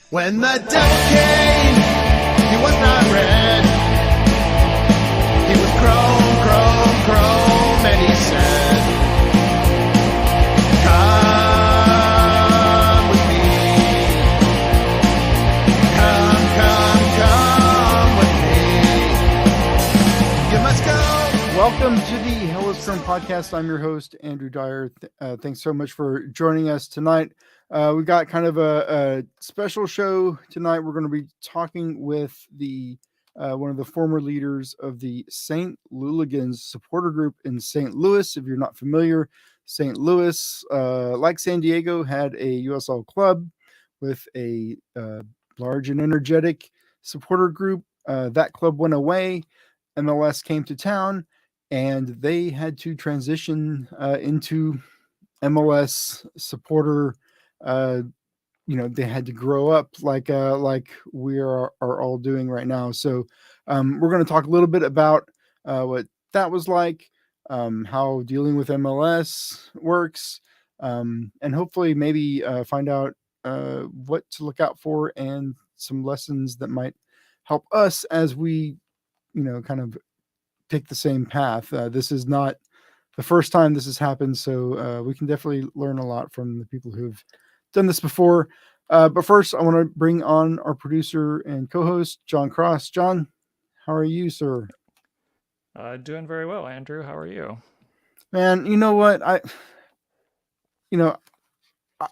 When the devil came, he was not red. He was chrome, and he said, come with me. Come with me. You must go. Welcome to the Hello Scrum podcast. I'm your host, Andrew Dyer. Thanks so much for joining us tonight. We got kind of a special show tonight. We're going to be talking with the one of the former leaders of the St. Louligans supporter group in St. Louis. If you're not familiar, St. Louis, like San Diego, had a USL club with a large and energetic supporter group. That club went away. MLS came to town, and they had to transition into MLS supporter. They had to grow up like we are all doing right now. So we're going to talk a little bit about what that was like, how dealing with MLS works, and hopefully maybe find out what to look out for and some lessons that might help us as we, kind of take the same path. This is not the first time this has happened, so we can definitely learn a lot from the people who've done this before. But first, I want to bring on our producer and co-host, John Cross. John, how are you, sir? Doing very well, Andrew. How are you? Man, you know what? Let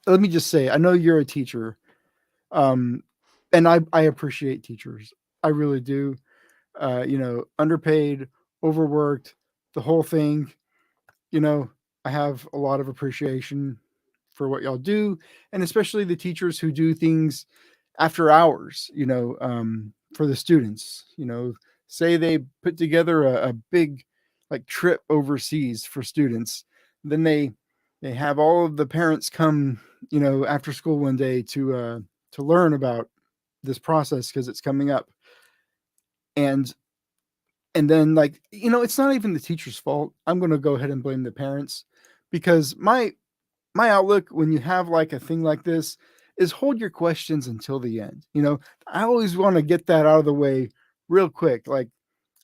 me just say, I know you're a teacher, and I appreciate teachers. I really do. Underpaid, overworked, the whole thing. I have a lot of appreciation for what y'all do, and especially the teachers who do things after hours, for the students. Say they put together a big trip overseas for students. Then they have all of the parents come, after school one day to learn about this process because it's coming up. And then it's not even the teacher's fault. I'm going to go ahead and blame the parents, because my outlook when you have a thing like this is hold your questions until the end. I always want to get that out of the way real quick.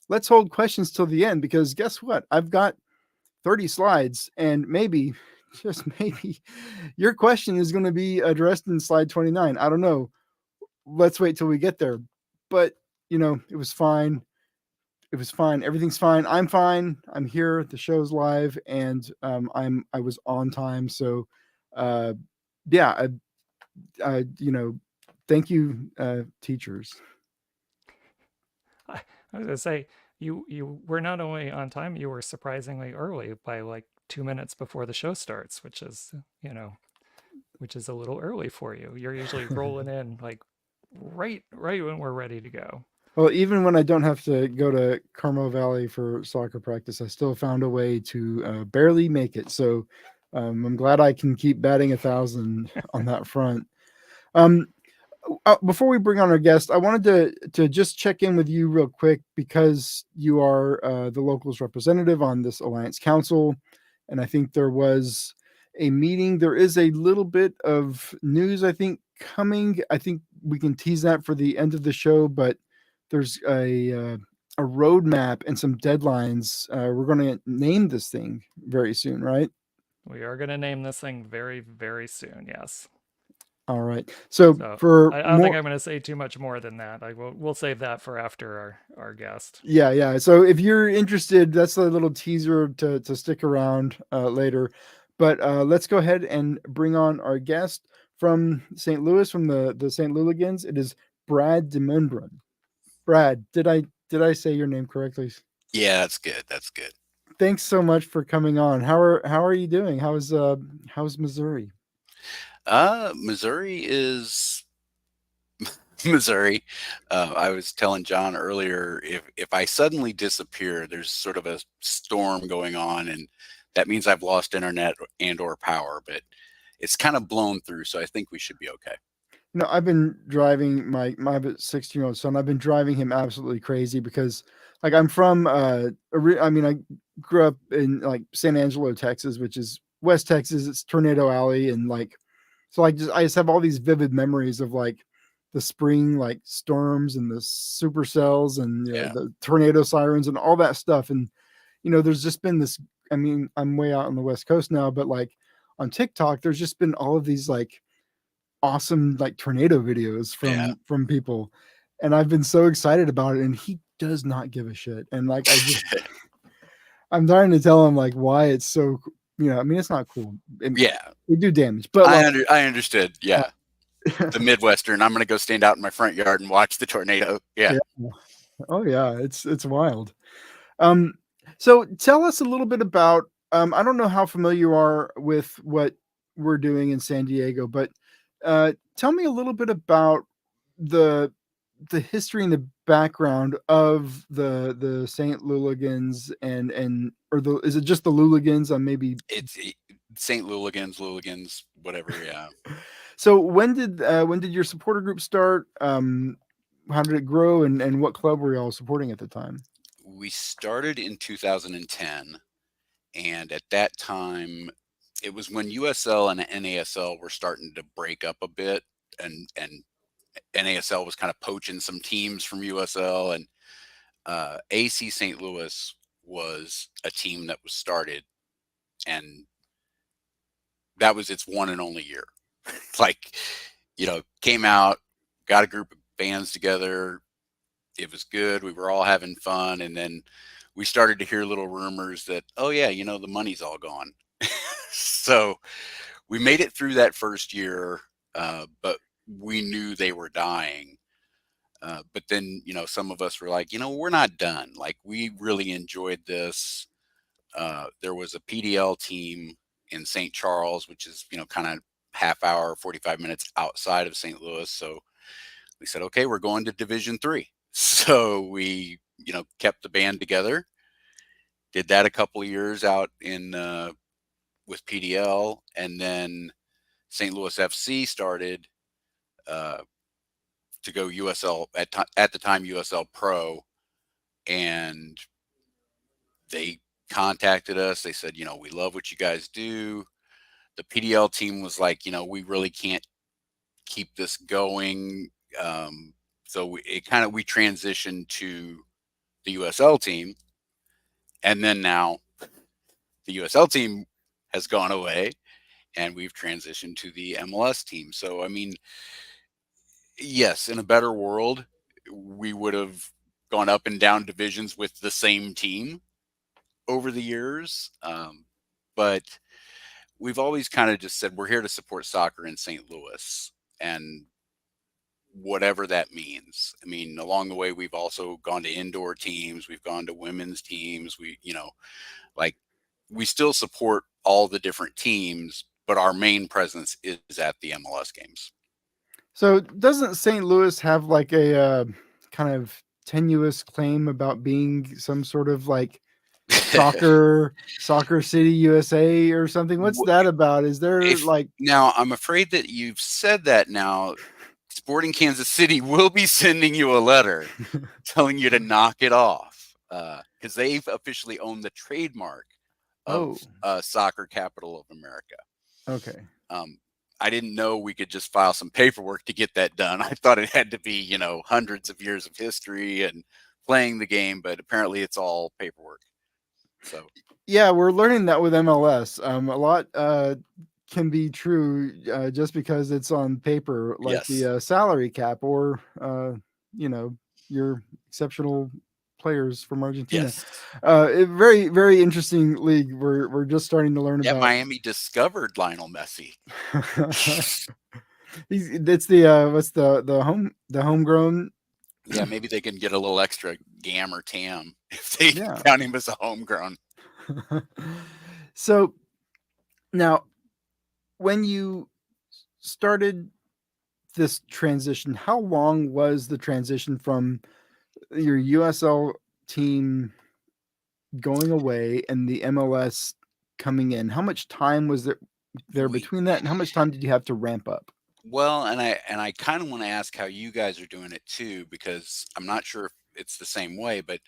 Let's hold questions till the end, because guess what? I've got 30 slides, and maybe, just maybe, your question is going to be addressed in slide 29. I don't know. Let's wait till we get there. But, it was fine. It was fine. Everything's fine. I'm fine. I'm here. The show's live, and I was on time. So, thank you, teachers. I was gonna say you were not only on time, you were surprisingly early by 2 minutes before the show starts, which is a little early for you. You're usually rolling in right when we're ready to go. Well, even when I don't have to go to Carmel Valley for soccer practice, I still found a way to barely make it. So I'm glad I can keep batting 1,000 on that front. Before we bring on our guest, I wanted to just check in with you real quick, because you are the locals representative on this Alliance Council. And I think there was a meeting. There is a little bit of news, I think, coming. I think we can tease that for the end of the show, but there's a roadmap and some deadlines. We're going to name this thing very soon, right? We are going to name this thing very, very soon. Yes. All right. So I for don't think I'm going to say too much more than that. We'll save that for after our guest. Yeah. So if you're interested, that's a little teaser to stick around later. But let's go ahead and bring on our guest from St. Louis, from the St. Louligans. It is Brad DeMumbrun. Brad, did I say your name correctly? Yeah, that's good. That's good. Thanks so much for coming on. How are you doing? How's Missouri? Missouri is Missouri. I was telling John earlier, if I suddenly disappear, there's sort of a storm going on, and that means I've lost internet or power, but it's kind of blown through, so I think we should be okay. I've been driving my 16-year-old son. I've been driving him absolutely crazy, because I'm from I grew up in San Angelo, Texas, which is West Texas. It's Tornado Alley, and so I just have all these vivid memories of the spring like storms and the supercells and Yeah. the tornado sirens and all that stuff. And there's just been this. I mean, I'm way out on the West Coast now, but like on TikTok, there's just been all of these like awesome like tornado videos from people, and I've been so excited about it. And he does not give a shit. And like I'm trying to tell him like why it's so. I mean, it's not cool. Yeah, they do damage, but I understood. Yeah. The Midwestern, I'm going to go stand out in my front yard and watch the tornado. Yeah. Oh yeah, it's wild. So tell us a little bit about. I don't know how familiar you are with what we're doing in San Diego, but tell me a little bit about the history and the background of the St. Louligans is it just the Louligans? Maybe It's St. Louligans, whatever. Yeah. So when did your supporter group start? How did it grow, and what club were you all supporting at the time? We started in 2010, and at that time, it was when USL and NASL were starting to break up a bit, and NASL was kind of poaching some teams from USL, and AC St. Louis was a team that was started, and that was its one and only year. Like, came out, got a group of bands together. It was good. We were all having fun. And then we started to hear little rumors that, oh yeah, the money's all gone. So we made it through that first year, but we knew they were dying. But then, some of us were like, we're not done. Like, we really enjoyed this. There was a PDL team in St. Charles, which is, kind of half hour, 45 minutes outside of St. Louis. So we said, okay, we're going to Division 3. So we, kept the band together, did that a couple of years out in with PDL, and then St. Louis FC started to go USL at the time USL Pro, and they contacted us. They said, we love what you guys do. The PDL team was like, we really can't keep this going. So we transitioned to the USL team, and then now the USL team has gone away, and we've transitioned to the MLS team. So, I mean, yes, in a better world, we would have gone up and down divisions with the same team over the years. But we've always kind of just said, we're here to support soccer in St. Louis, and whatever that means. I mean, along the way, we've also gone to indoor teams. We've gone to women's teams. We still support all the different teams, but our main presence is at the MLS games. So doesn't St. Louis have like a kind of tenuous claim about being some sort of like soccer city USA or something? What's that about? Is there now, I'm afraid that you've said that now. Sporting Kansas City will be sending you a letter telling you to knock it off, because they've officially owned the trademark of Soccer Capital of America. Okay. I didn't know we could just file some paperwork to get that done. I thought it had to be, hundreds of years of history and playing the game, but apparently it's all paperwork. So yeah, we're learning that with MLS. A lot can be true just because it's on paper, like the salary cap or your exceptional players from Argentina. Yes. Very, very interesting league. We're just starting to learn about. Miami discovered Lionel Messi. It's the what's the homegrown. Yeah, maybe they can get a little extra GAM or TAM if they count him as a homegrown. So now, when you started this transition, how long was the transition from your USL team going away and the MLS coming in? How much time was there between that, and how much time did you have to ramp up? Well, and I kind of want to ask how you guys are doing it too, because I'm not sure if it's the same way, but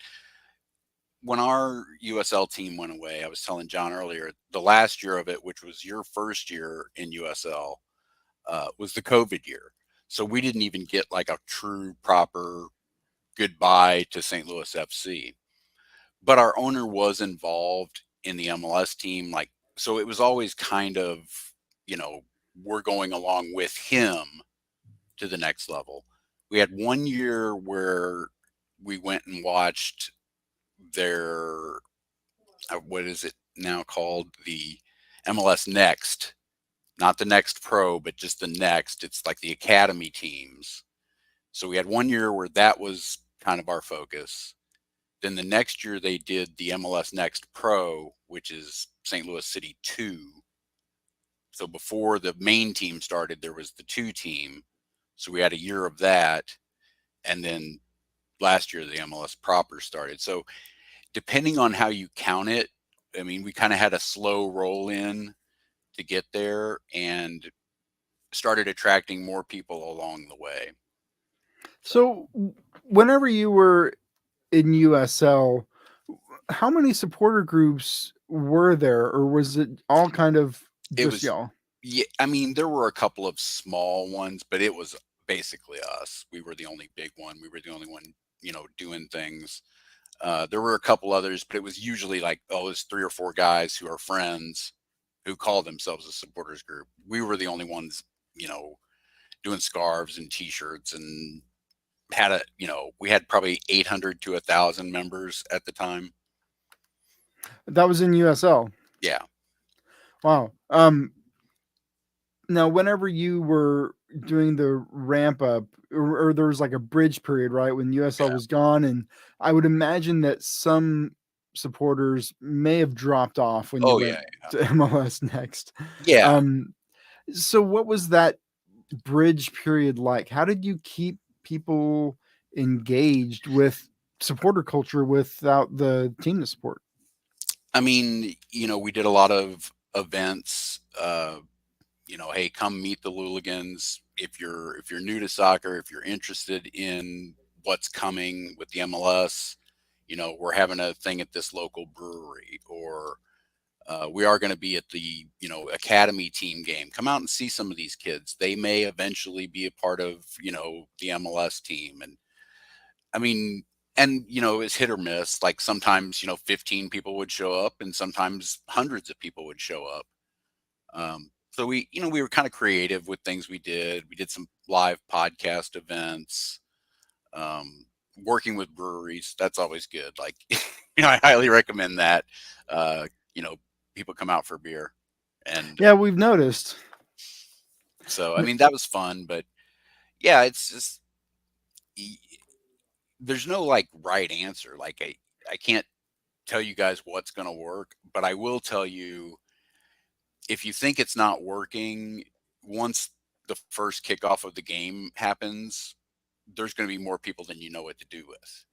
when our USL team went away, I was telling John earlier, the last year of it, which was your first year in USL, was the COVID year. So we didn't even get like a true proper goodbye to St. Louis FC. But our owner was involved in the MLS team. Like, so it was always kind of, you know, we're going along with him to the next level. We had 1 year where we went and watched their, what is it now called? The MLS Next, not the Next Pro, but just the Next. It's like the academy teams. So we had 1 year where that was kind of our focus. Then the next year they did the MLS Next Pro, which is St. Louis City 2. So before the main team started, there was the 2 team. So we had a year of that. And then last year, the MLS proper started. So depending on how you count it, I mean, we kind of had a slow roll in to get there and started attracting more people along the way. So whenever you were in USL, how many supporter groups were there, or was it all kind of It just was, y'all? yeah, I mean, there were a couple of small ones, but it was basically us. We were the only big one. We were the only one, you know, doing things. There were a couple others, but it was usually like, oh, it's 3 or 4 guys who are friends who call themselves a supporters group. We were the only ones, you know, doing scarves and t-shirts, and had a, you know, we had probably 800 to 1,000 members at the time. That was in USL. Yeah. Wow. Now, whenever you were doing the ramp up, or there was like a bridge period, right, when USL Yeah. was gone, and I would imagine that some supporters may have dropped off when you Oh, went yeah. to MLS Next. Yeah. So what was that bridge period like? How did you keep people engaged with supporter culture without the team to support? I mean, you know, we did a lot of events, you know, hey, come meet the Louligans. If you're new to soccer, if you're interested in what's coming with the MLS, you know, we're having a thing at this local brewery, or we are going to be at the, you know, academy team game. Come out and see some of these kids. They may eventually be a part of, you know, the MLS team. And I mean, and you know, it's hit or miss. Like sometimes, you know, 15 people would show up, and sometimes hundreds of people would show up. So we, you know, we were kind of creative with things we did. We did some live podcast events, working with breweries. That's always good. Like, you know, I highly recommend that. You know, people come out for beer, and Yeah, we've noticed. so I mean that was fun. But yeah, it's just there's no like right answer. Like I can't tell you guys what's going to work, but I will tell you, if you think it's not working, once the first kickoff of the game happens, there's going to be more people than you know what to do with.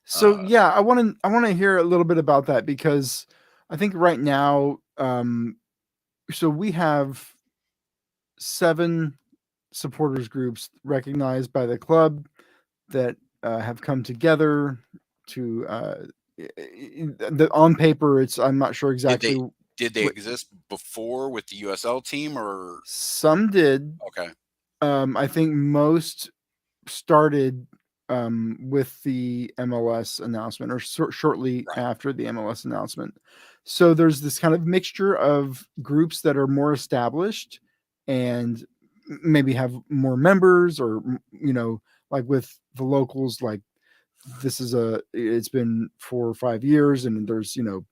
So yeah, I want to hear a little bit about that, because I think right now, so we have 7 supporters groups recognized by the club that have come together to on paper. It's, I'm not sure Did exactly they did they what exist before with the USL team, or some did. okay? I think most started with the MLS announcement, or shortly Right. after the MLS announcement. So there's this kind of mixture of groups that are more established and maybe have more members, or you know, like with the locals, like it's been 4 or 5 years, and there's, you know,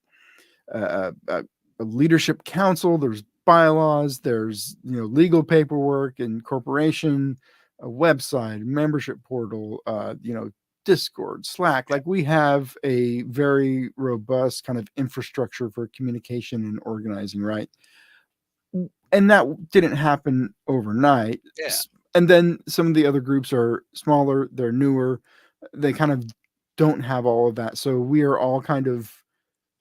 a leadership council, there's bylaws, there's, you know, legal paperwork, and incorporation, a website, membership portal, you know, Discord, Slack. Like, we have a very robust kind of infrastructure for communication and organizing, right? And that didn't happen overnight. Yeah. And then some of the other groups are smaller, they're newer, they kind of don't have all of that. So we are all kind of,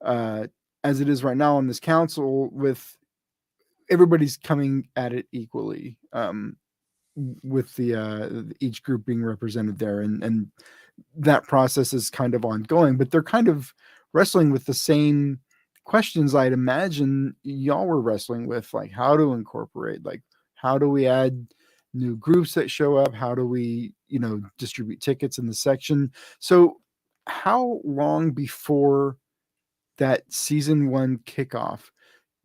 uh, as it is right now on this council, with everybody's coming at it equally, with the each group being represented there, and that process is kind of ongoing, but they're kind of wrestling with the same questions I'd imagine y'all were wrestling with, like how to incorporate, like how do we add new groups that show up? How do we, distribute tickets in the section? So, how long before that season one kickoff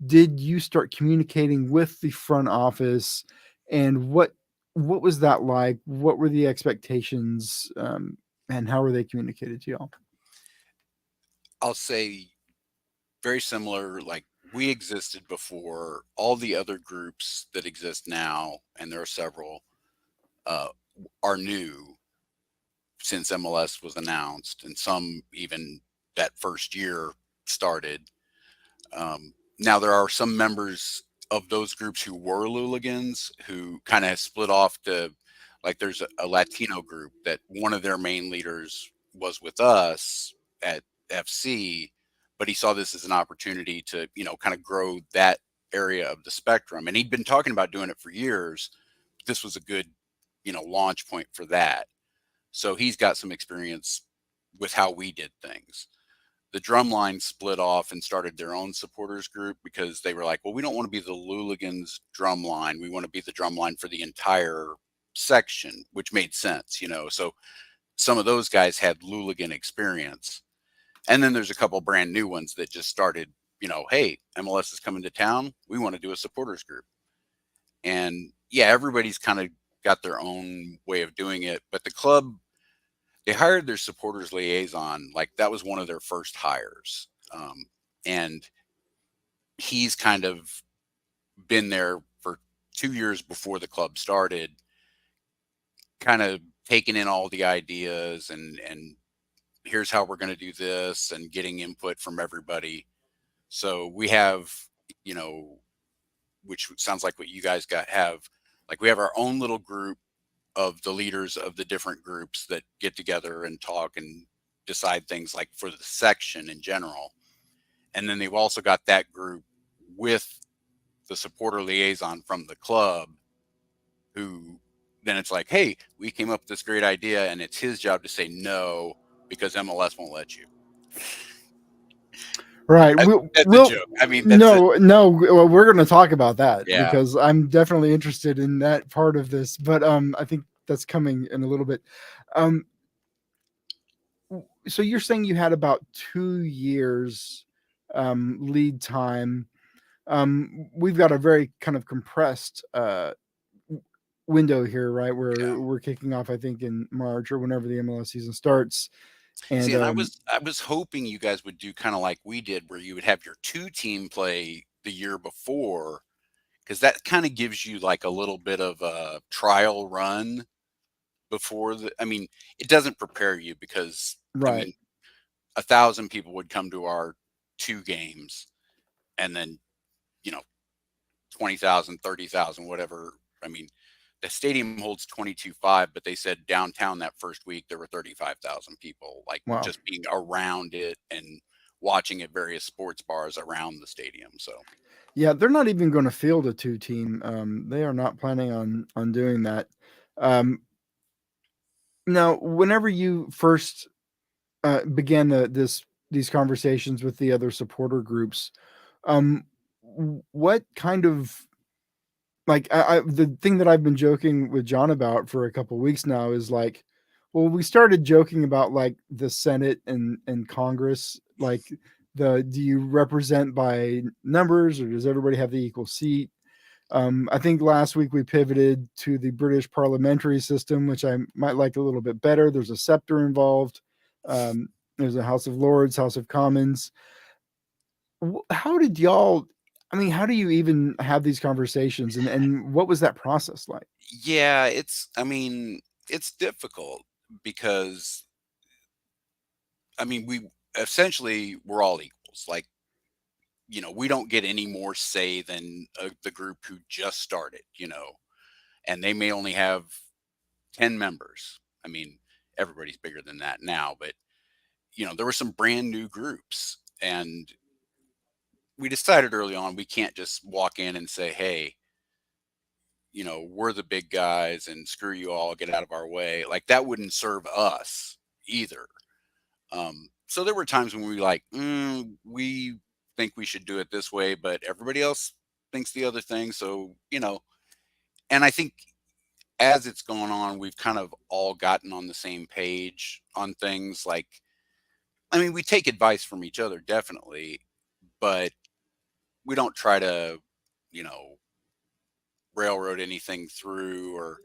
did you start communicating with the front office, and what was that like? What were the expectations, and how were they communicated to y'all? I'll say very similar. Like, we existed before all the other groups that exist now, and there are several, uh, are new since MLS was announced, and some even that first year started. Now there are some members of those groups who were Louligans who kind of split off to, like, there's a Latino group that one of their main leaders was with us at FC, but he saw this as an opportunity to, kind of grow that area of the spectrum. And he'd been talking about doing it for years. This was a good, launch point for that. So he's got some experience with how we did things. The Drumline split off and started their own supporters group because they were like, well, we don't want to be the Louligans Drumline. We want to be the Drumline for the entire section, which made sense, So some of those guys had Louligan experience. And then there's a couple brand new ones that just started, hey, MLS is coming to town. We want to do a supporters group. And yeah, everybody's kind of got their own way of doing it. But the club, they hired their supporters liaison. Like, that was one of their first hires. And he's kind of been there for 2 years before the club started, kind of taking in all the ideas and here's how we're going to do this, and getting input from everybody. So we have, which sounds like what you guys have, like, we have our own little group of the leaders of the different groups that get together and talk and decide things, like, for the section in general. And then they've also got that group with the supporter liaison from the club, who then it's like, hey, we came up with this great idea, and it's his job to say no because MLS won't let you. Right. That's a joke. I mean, that's no. Well, we're going to talk about that Yeah. because I'm definitely interested in that part of this. But I think that's coming in a little bit. So you're saying you had about 2 years lead time. We've got a very kind of compressed window here, right? Where we're kicking off, I think, in March or whenever the MLS season starts. And, See, and I was hoping you guys would do kind of like we did, where you would have your 2-team play the year before, because that kind of gives you like a little bit of a trial run before I mean, it doesn't prepare you because right. I mean, 1,000 people would come to our 2 games, and then 20,000, 30,000, whatever. I mean, the stadium holds 22.5, but they said downtown that first week there were 35,000 people, like, Wow. just being around it and watching at various sports bars around the stadium. So yeah, they're not even going to field a 2-team. They are not planning on doing that. Now, whenever you first began these conversations with the other supporter groups, what kind of, like, the thing that I've been joking with John about for a couple of weeks now is like, well, we started joking about like the Senate and Congress, like, do you represent by numbers, or does everybody have the equal seat? I think last week we pivoted to the British parliamentary system, which I might like a little bit better. There's a scepter involved. There's a House of Lords, House of Commons. How did y'all? I mean, how do you even have these conversations, and what was that process like? yeah, it's difficult because I mean, we're all equals. Like, we don't get any more say than the group who just started, and they may only have 10 members. I mean, everybody's bigger than that now, but there were some brand new groups, and we decided early on we can't just walk in and say, hey, we're the big guys and screw you all, get out of our way. Like, that wouldn't serve us either. So there were times when we were like, we think we should do it this way, but everybody else thinks the other thing. So, and I think as it's going on, we've kind of all gotten on the same page on things. Like, I mean, we take advice from each other, definitely, but we don't try to, you know, railroad anything through, or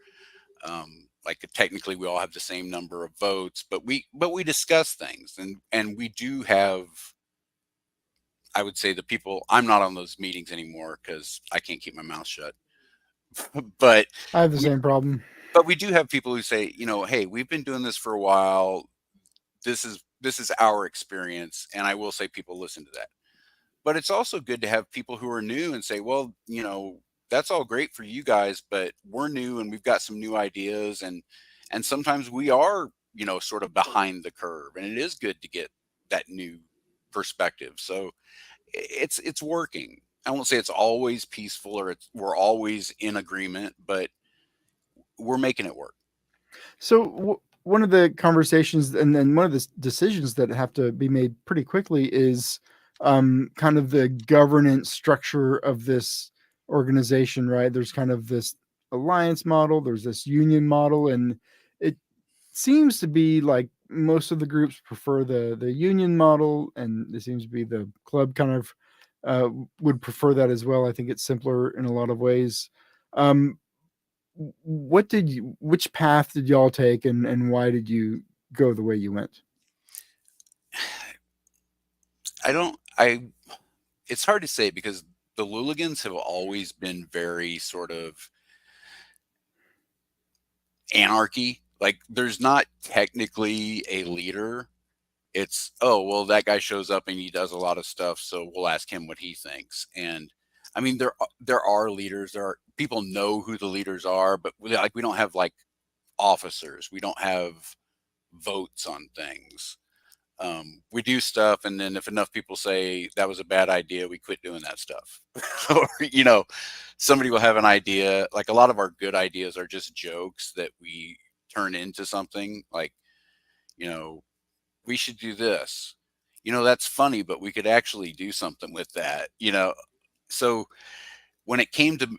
like technically we all have the same number of votes, but we discuss things, and we do have, I would say, the people. I'm not on those meetings anymore because I can't keep my mouth shut. But I have the we same problem. but we do have people who say, you know, hey, we've been doing this for a while. This is our experience, and I will say people listen to that. But it's also good to have people who are new and say, well, you know, that's all great for you guys, but we're new and we've got some new ideas, and sometimes we are, you know, sort of behind the curve, and it is good to get that new perspective. So it's working. I won't say it's always peaceful or we're always in agreement, but we're making it work. So one of the conversations and then one of the decisions that have to be made pretty quickly is kind of the governance structure of this organization, right? There's kind of this alliance model, there's this union model, and it seems to be like most of the groups prefer the union model, and it seems to be the club kind of would prefer that as well. I think it's simpler in a lot of ways. Um, which path did y'all take, and why did you go the way you went? It's hard to say because the Louligans have always been very sort of anarchy. Like, there's not technically a leader. It's, oh, well, that guy shows up and he does a lot of stuff, so we'll ask him what he thinks. And I mean, there are leaders. There are people know who the leaders are, but we don't have like officers. We don't have votes on things. We do stuff, and then if enough people say that was a bad idea, we quit doing that stuff. Or, you know, somebody will have an idea. Like, a lot of our good ideas are just jokes that we turn into something. Like, you know, we should do this. You know, that's funny, but we could actually do something with that, you know? So when it came to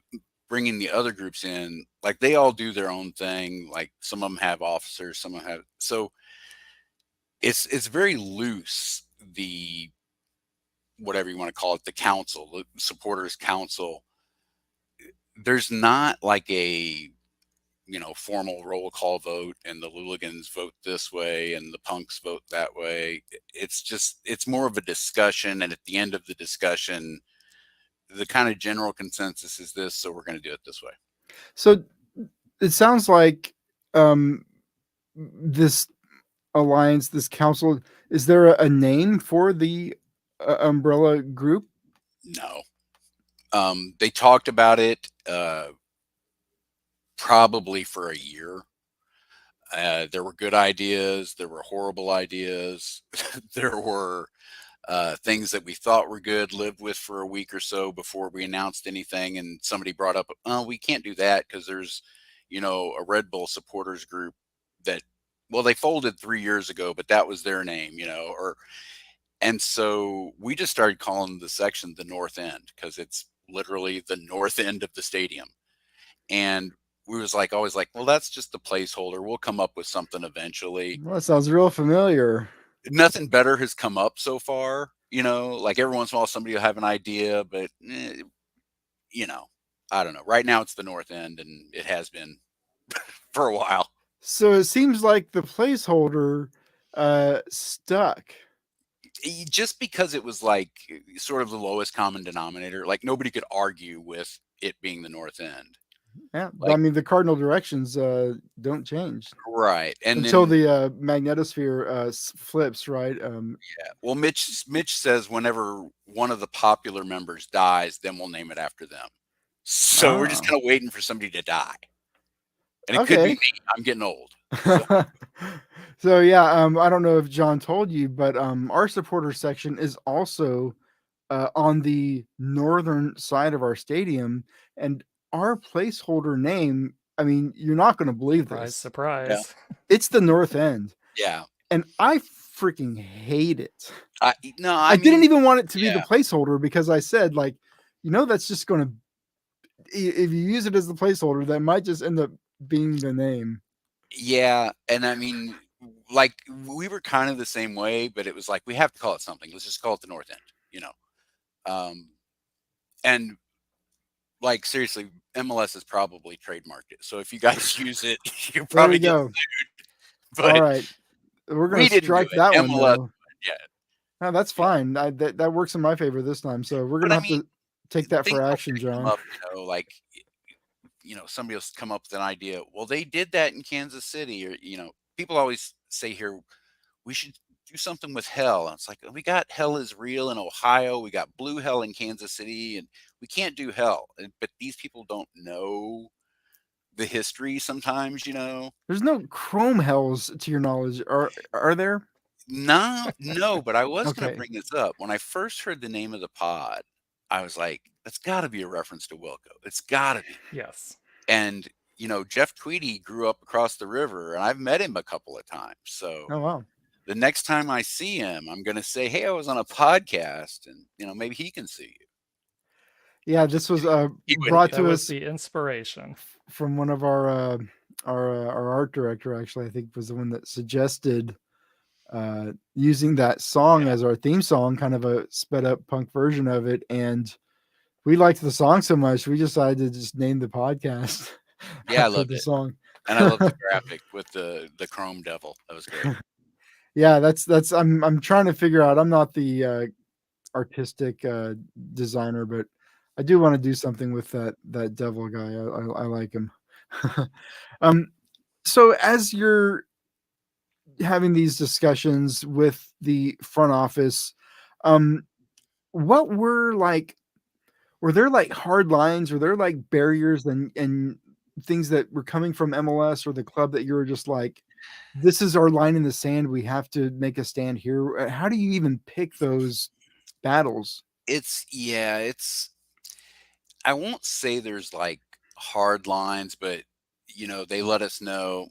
bringing the other groups in, like, they all do their own thing. Like, some of them have officers, some of them have, so it's very loose, the, whatever you want to call it, the council, the supporters council. There's not like a, you know, formal roll call vote and the Louligans vote this way and the punks vote that way. It's just, it's more of a discussion, and at the end of the discussion, the kind of general consensus is this, so we're going to do it this way. So it sounds like this alliance, this council, is there a name for the umbrella group? No. They talked about it probably for a year. There were good ideas, there were horrible ideas, there were things that we thought were good, lived with for a week or so before we announced anything, and somebody brought up, oh, we can't do that because there's, you know, a Red Bull supporters group that, well, they folded 3 years ago, but that was their name, you know, or, and so we just started calling the section the North End because it's literally the north end of the stadium. And we was like, always like, well, that's just the placeholder. We'll come up with something eventually. Well, that sounds real familiar. Nothing better has come up so far, you know, like every once in a while somebody will have an idea, but you know, I don't know. Right now it's the North End, and it has been for a while. So it seems like the placeholder stuck. Just because it was like sort of the lowest common denominator, like nobody could argue with it being the North End. Yeah, Like, I mean the cardinal directions don't change right, and until then, the magnetosphere flips, right? yeah. Well, Mitch says whenever one of the popular members dies, then we'll name it after them. So we're just Oh, kind of waiting for somebody to die, and it could be okay. me. I'm getting old. So, So yeah, I don't know if John told you, but our supporter section is also on the northern side of our stadium, and our placeholder name. I mean, you're not going to believe Surprise, this. yeah, surprise. It's the North End, yeah. and I freaking hate it. No, I I didn't mean, even want it to be the yeah, placeholder because I said, like, you know, that's just going to, if you use it as the placeholder, that might just end up being the name. Yeah, and I mean, like, we were kind of the same way, but it was like, we have to call it something. Let's just call it the North End, you know? And like, seriously, MLS has probably trademarked it. So if you guys use it, you'll There probably you get go. sued. All But right. We're going we to didn't do strike it. that one, MLS, though. yeah, No, that's yeah. fine. That works in my favor this time. So we're going But to I have mean, to take that things for like action, that come John. up, like, somebody else come up with an idea. Well, they did that in Kansas City, or, people always say here, we should do something with hell. And it's like, we got hell is real in Ohio. We got blue hell in Kansas City, and we can't do hell. But these people don't know the history sometimes, There's no chrome hells to your knowledge, are there? No, but I was going to Okay. bring this up. When I first heard the name of the pod, I was like, that's got to be a reference to Wilco. It's got to be. Yes. And, Jeff Tweedy grew up across the river, and I've met him a couple of times. So Oh wow. the next time I see him, I'm going to say, hey, I was on a podcast, and, maybe he can see you. Yeah, this was He wouldn't brought do That to was us the inspiration. from one of our art director. Actually, I think was the one that suggested using that song Yeah. as our theme song, kind of a sped up punk version of it. And we liked the song so much, we decided to just name the podcast Yeah, I after loved the it. song. And I love the graphic with the Chrome Devil. That was great. Yeah, that's I'm trying to figure out. I'm not the artistic designer, but I do want to do something with that devil guy. I like him. So as you're having these discussions with the front office, um, what were there like hard lines? Were there like barriers and things that were coming from MLS or the club that you were just like, this is our line in the sand. We have to make a stand here. How do you even pick those battles? It's I won't say there's like hard lines, but they let us know,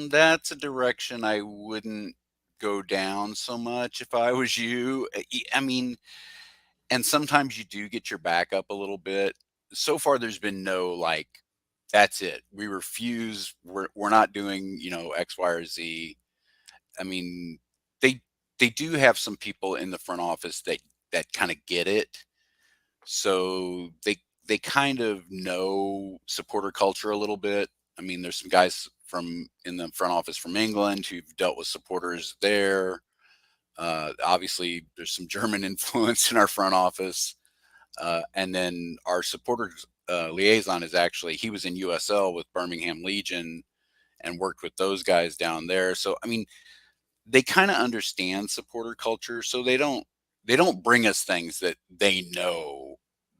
that's a direction I wouldn't go down so much if I was you. I mean, and sometimes you do get your back up a little bit. So far, there's been no like, that's it. We refuse. We're not doing, X, Y, or Z. I mean, they they do have some people in the front office that kind of get it. So they kind of know supporter culture a little bit. I mean, there's some guys from in the front office from England who've dealt with supporters there. Obviously, there's some German influence in our front office, and then our supporters liaison is actually he was in USL with Birmingham Legion and worked with those guys down there. So I mean, they kind of understand supporter culture, so they don't bring us things that they know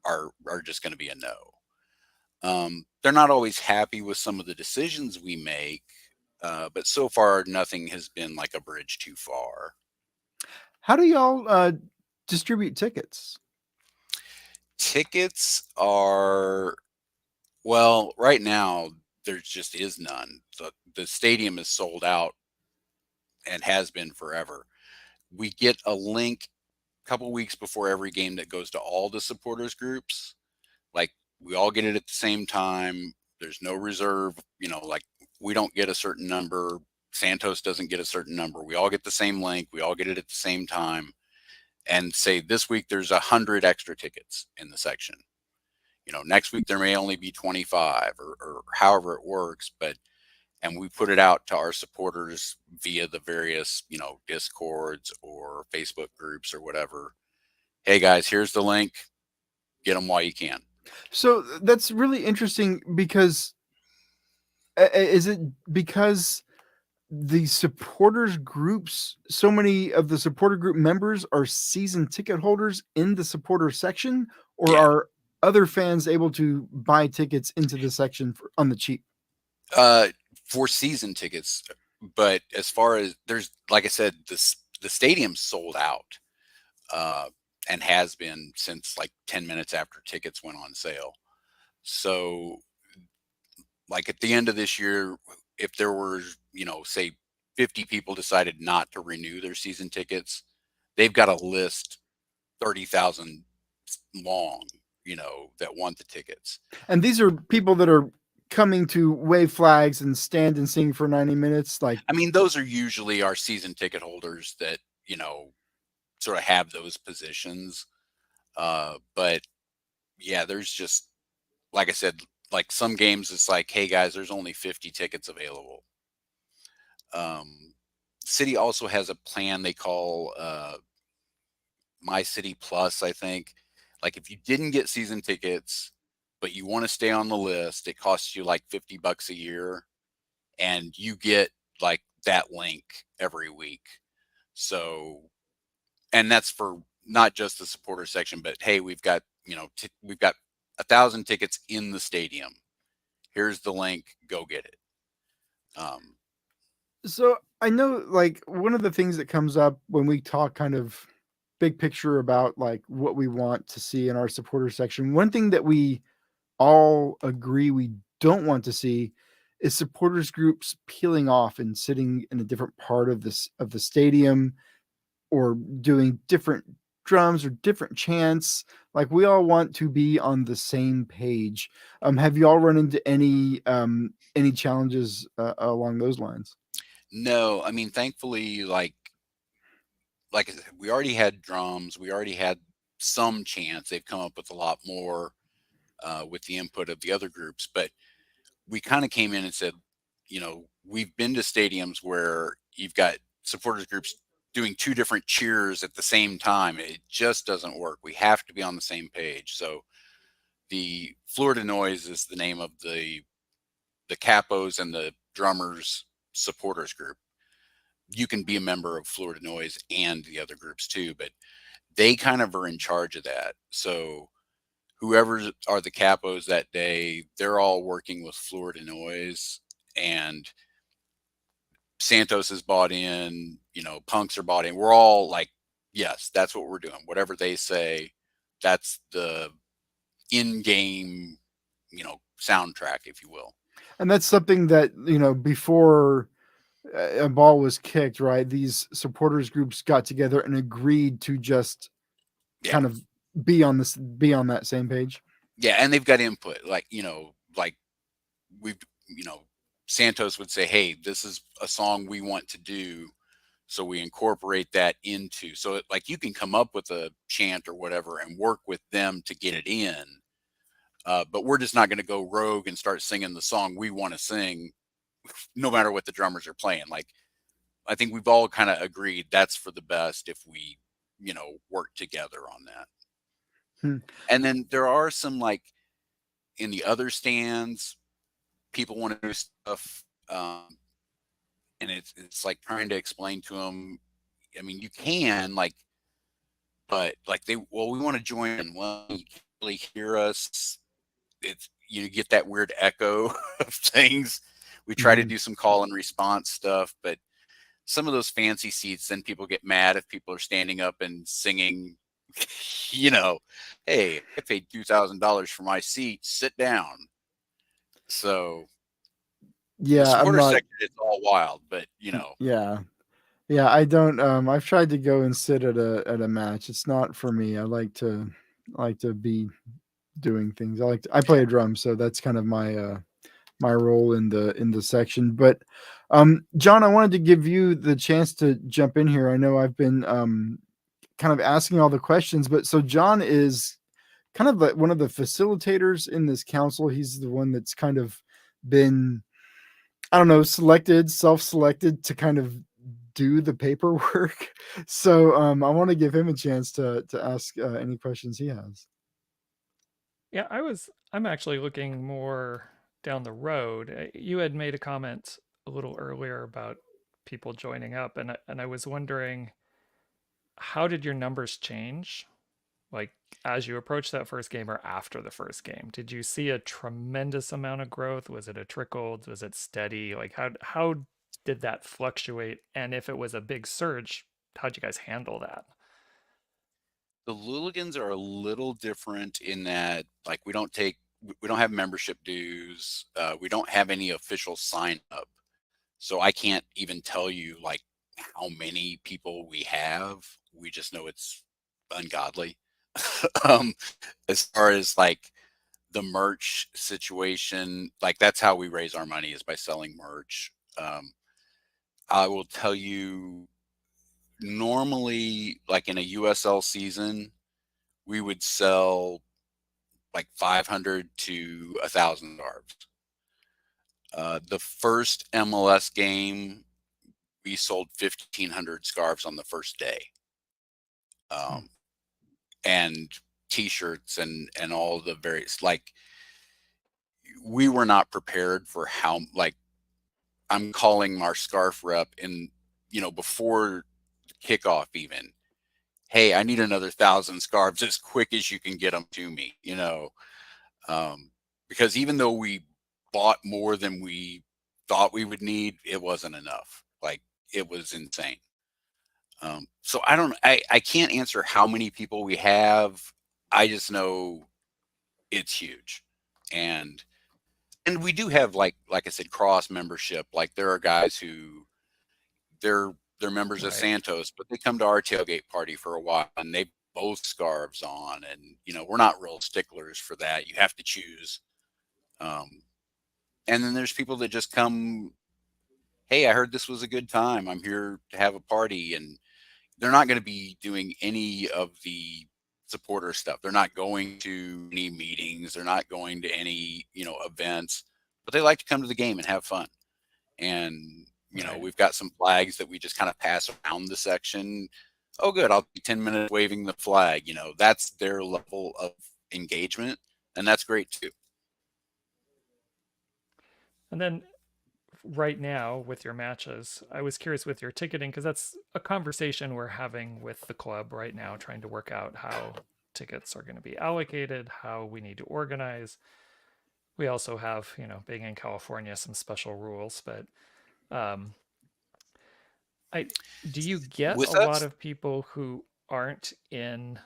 are just going to be a no. They're not always happy with some of the decisions we make, but so far nothing has been like a bridge too far. How do y'all distribute tickets? Tickets are, well, right now there just is none. The stadium is sold out and has been forever. We get a link a couple weeks before every game that goes to all the supporters groups. Like, we all get it at the same time. There's no reserve, like, we don't get a certain number. Santos doesn't get a certain number. We all get the same link. We all get it at the same time. And say this week there's 100 extra tickets in the section. Next week there may only be 25 or however it works, and we put it out to our supporters via the various, Discords or Facebook groups or whatever. Hey guys, here's the link. Get them while you can. So that's really interesting because is it because the supporters groups, so many of the supporter group members are season ticket holders in the supporter section, or Yeah. are other fans able to buy tickets into the section on the cheap? For season tickets, but as far as there's, like I said, the stadium's sold out, and has been since like 10 minutes after tickets went on sale. So, like at the end of this year, if there were, say 50 people decided not to renew their season tickets, they've got a list 30,000 long, that want the tickets. And these are people that are coming to wave flags and stand and sing for 90 minutes. Like, I mean, those are usually our season ticket holders that, sort of have those positions. But yeah, there's just, like I said, like some games, it's like, hey guys, there's only 50 tickets available. City also has a plan they call My City Plus, I think. Like if you didn't get season tickets, but you want to stay on the list, it costs you like $50 a year, and you get like that link every week. So, and that's for not just the supporter section, but hey, we've got, we've got 1,000 tickets in the stadium. Here's the link. Go get it. so I know, like, one of the things that comes up when we talk kind of big picture about like what we want to see in our supporter section, one thing that we all agree we don't want to see is supporters groups peeling off and sitting in a different part of the stadium, or doing different drums or different chants. Like, we all want to be on the same page. Have you all run into any challenges along those lines? No, I mean, thankfully, like I said, we already had drums. We already had some chants. They've come up with a lot more with the input of the other groups. But we kind of came in and said, we've been to stadiums where you've got supporters groups doing two different cheers at the same time. It just doesn't work. We have to be on the same page. So the Florida Noise is the name of the capos and the drummers supporters group. You can be a member of Florida Noise and the other groups too, but they kind of are in charge of that. So whoever are the capos that day, they're all working with Florida Noise, and Santos is bought in, punks are bought in. We're all like, yes, that's what we're doing. Whatever they say, that's the in-game, soundtrack, if you will. And that's something that, before a ball was kicked, right? These supporters groups got together and agreed to just Yeah. kind of be on that same page. Yeah. And they've got input, like, like we've, Santos would say, hey, this is a song we want to do. So we incorporate that into, so like you can come up with a chant or whatever and work with them to get it in. But we're just not going to go rogue and start singing the song we want to sing, no matter what the drummers are playing. Like, I think we've all kind of agreed that's for the best if we, work together on that. And then there are some, like, in the other stands, people want to do stuff. And it's like trying to explain to them. I mean, you can, like, but like we want to join in. Well, you can't really hear us. It's, you get that weird echo of things. We try to do some call and response stuff, but some of those fancy seats, then people get mad if people are standing up and singing, hey, I paid $2,000 for my seat, sit down. So Yeah, the I'm supporter not. section, it's all wild, but Yeah, yeah. I don't. I've tried to go and sit at a match. It's not for me. I like to be doing things. I play a drum, so that's kind of my role in the section. But John, I wanted to give you the chance to jump in here. I know I've been kind of asking all the questions, but so John is kind of one of the facilitators in this council. He's the one that's kind of been, I don't know, self-selected to kind of do the paperwork. So I want to give him a chance to ask any questions he has. Yeah, I'm actually looking more down the road. You had made a comment a little earlier about people joining up, and I was wondering, how did your numbers change? Like, as you approached that first game or after the first game? Did you see a tremendous amount of growth? Was it a trickle? Was it steady? Like, how did that fluctuate? And if it was a big surge, how'd you guys handle that? the Louligans are a little different in that, like, we don't have membership dues. We don't have any official sign up. So I can't even tell you like how many people we have. We just know it's ungodly. um, as far as like the merch situation, like that's how we raise our money, is by selling merch. I will tell you, normally, like in a USL season, we would sell like 500 to 1,000 scarves. The first MLS game, we sold 1,500 scarves on the first day, and T-shirts and all the various, like, we were not prepared for how, like, I'm calling our scarf rep in, before kickoff even. Hey, I need another 1,000 scarves as quick as you can get them to me, because even though we bought more than we thought we would need, it wasn't enough. Like, it was insane. So I can't answer how many people we have. I just know it's huge. And we do have, like I said, cross membership. Like, there are guys who they're members of Right. Santos, but they come to our tailgate party for a while and they both scarves on, and we're not real sticklers for that. You have to choose. And then there's people that just come, hey, I heard this was a good time, I'm here to have a party, and they're not going to be doing any of the supporter stuff. They're not going to any meetings. They're not going to any, events, but they like to come to the game and have fun. And, Right. we've got some flags that we just kind of pass around the section. Oh, good. I'll be 10 minutes waving the flag. That's their level of engagement. And that's great too. And then right now with your matches, I was curious with your ticketing, because that's a conversation we're having with the club right now, trying to work out how tickets are going to be allocated, how we need to organize. We also have, being in California, some special rules, but um, do you get a With lot us of people who aren't in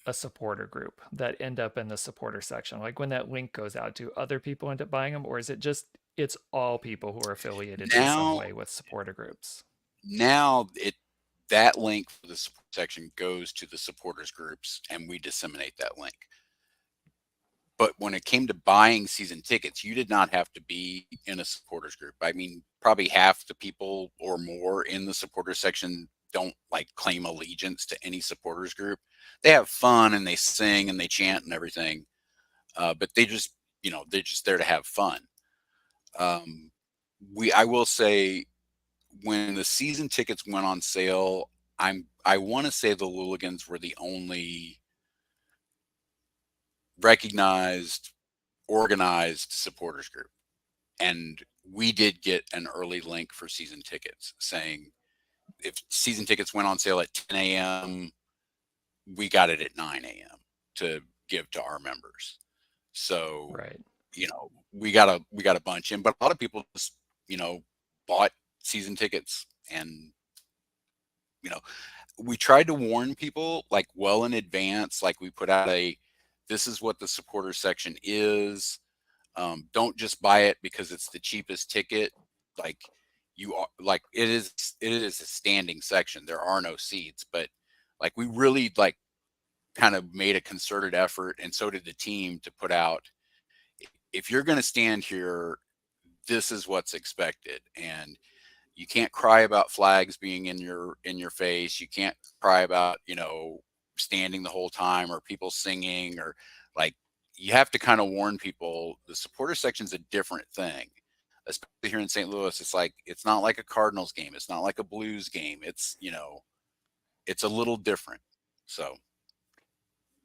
a supporter group that end up in the supporter section? Like, when that link goes out, do other people end up buying them, or is it just it's all people who are affiliated in some now, way with supporter groups? now that link for the support section goes to the supporters groups and we disseminate that link. But when it came to buying season tickets, you did not have to be in a supporters group. I mean, probably half the people or more in the supporters section don't like claim allegiance to any supporters group. They have fun and they sing and they chant and everything, but they just, they're just there to have fun. I will say, when the season tickets went on sale, I want to say the Louligans were the only recognized, organized supporters group. And we did get an early link for season tickets saying if season tickets went on sale at 10 a.m., we got it at 9 a.m. to give to our members. So, Right. we got a bunch in, but a lot of people just, bought season tickets. And, we tried to warn people like well in advance. Like, we put out this is what the supporter section is. Don't just buy it because it's the cheapest ticket. Like, it is a standing section. There are no seats, but like, we really like kind of made a concerted effort, and so did the team, to put out, if you're going to stand here, this is what's expected. And you can't cry about flags being in your face. You can't cry about, standing the whole time, or people singing, or like, you have to kind of warn people the supporter section's a different thing, especially here in St. Louis. It's not like a Cardinals game. It's not like a Blues game. It's, it's a little different. So,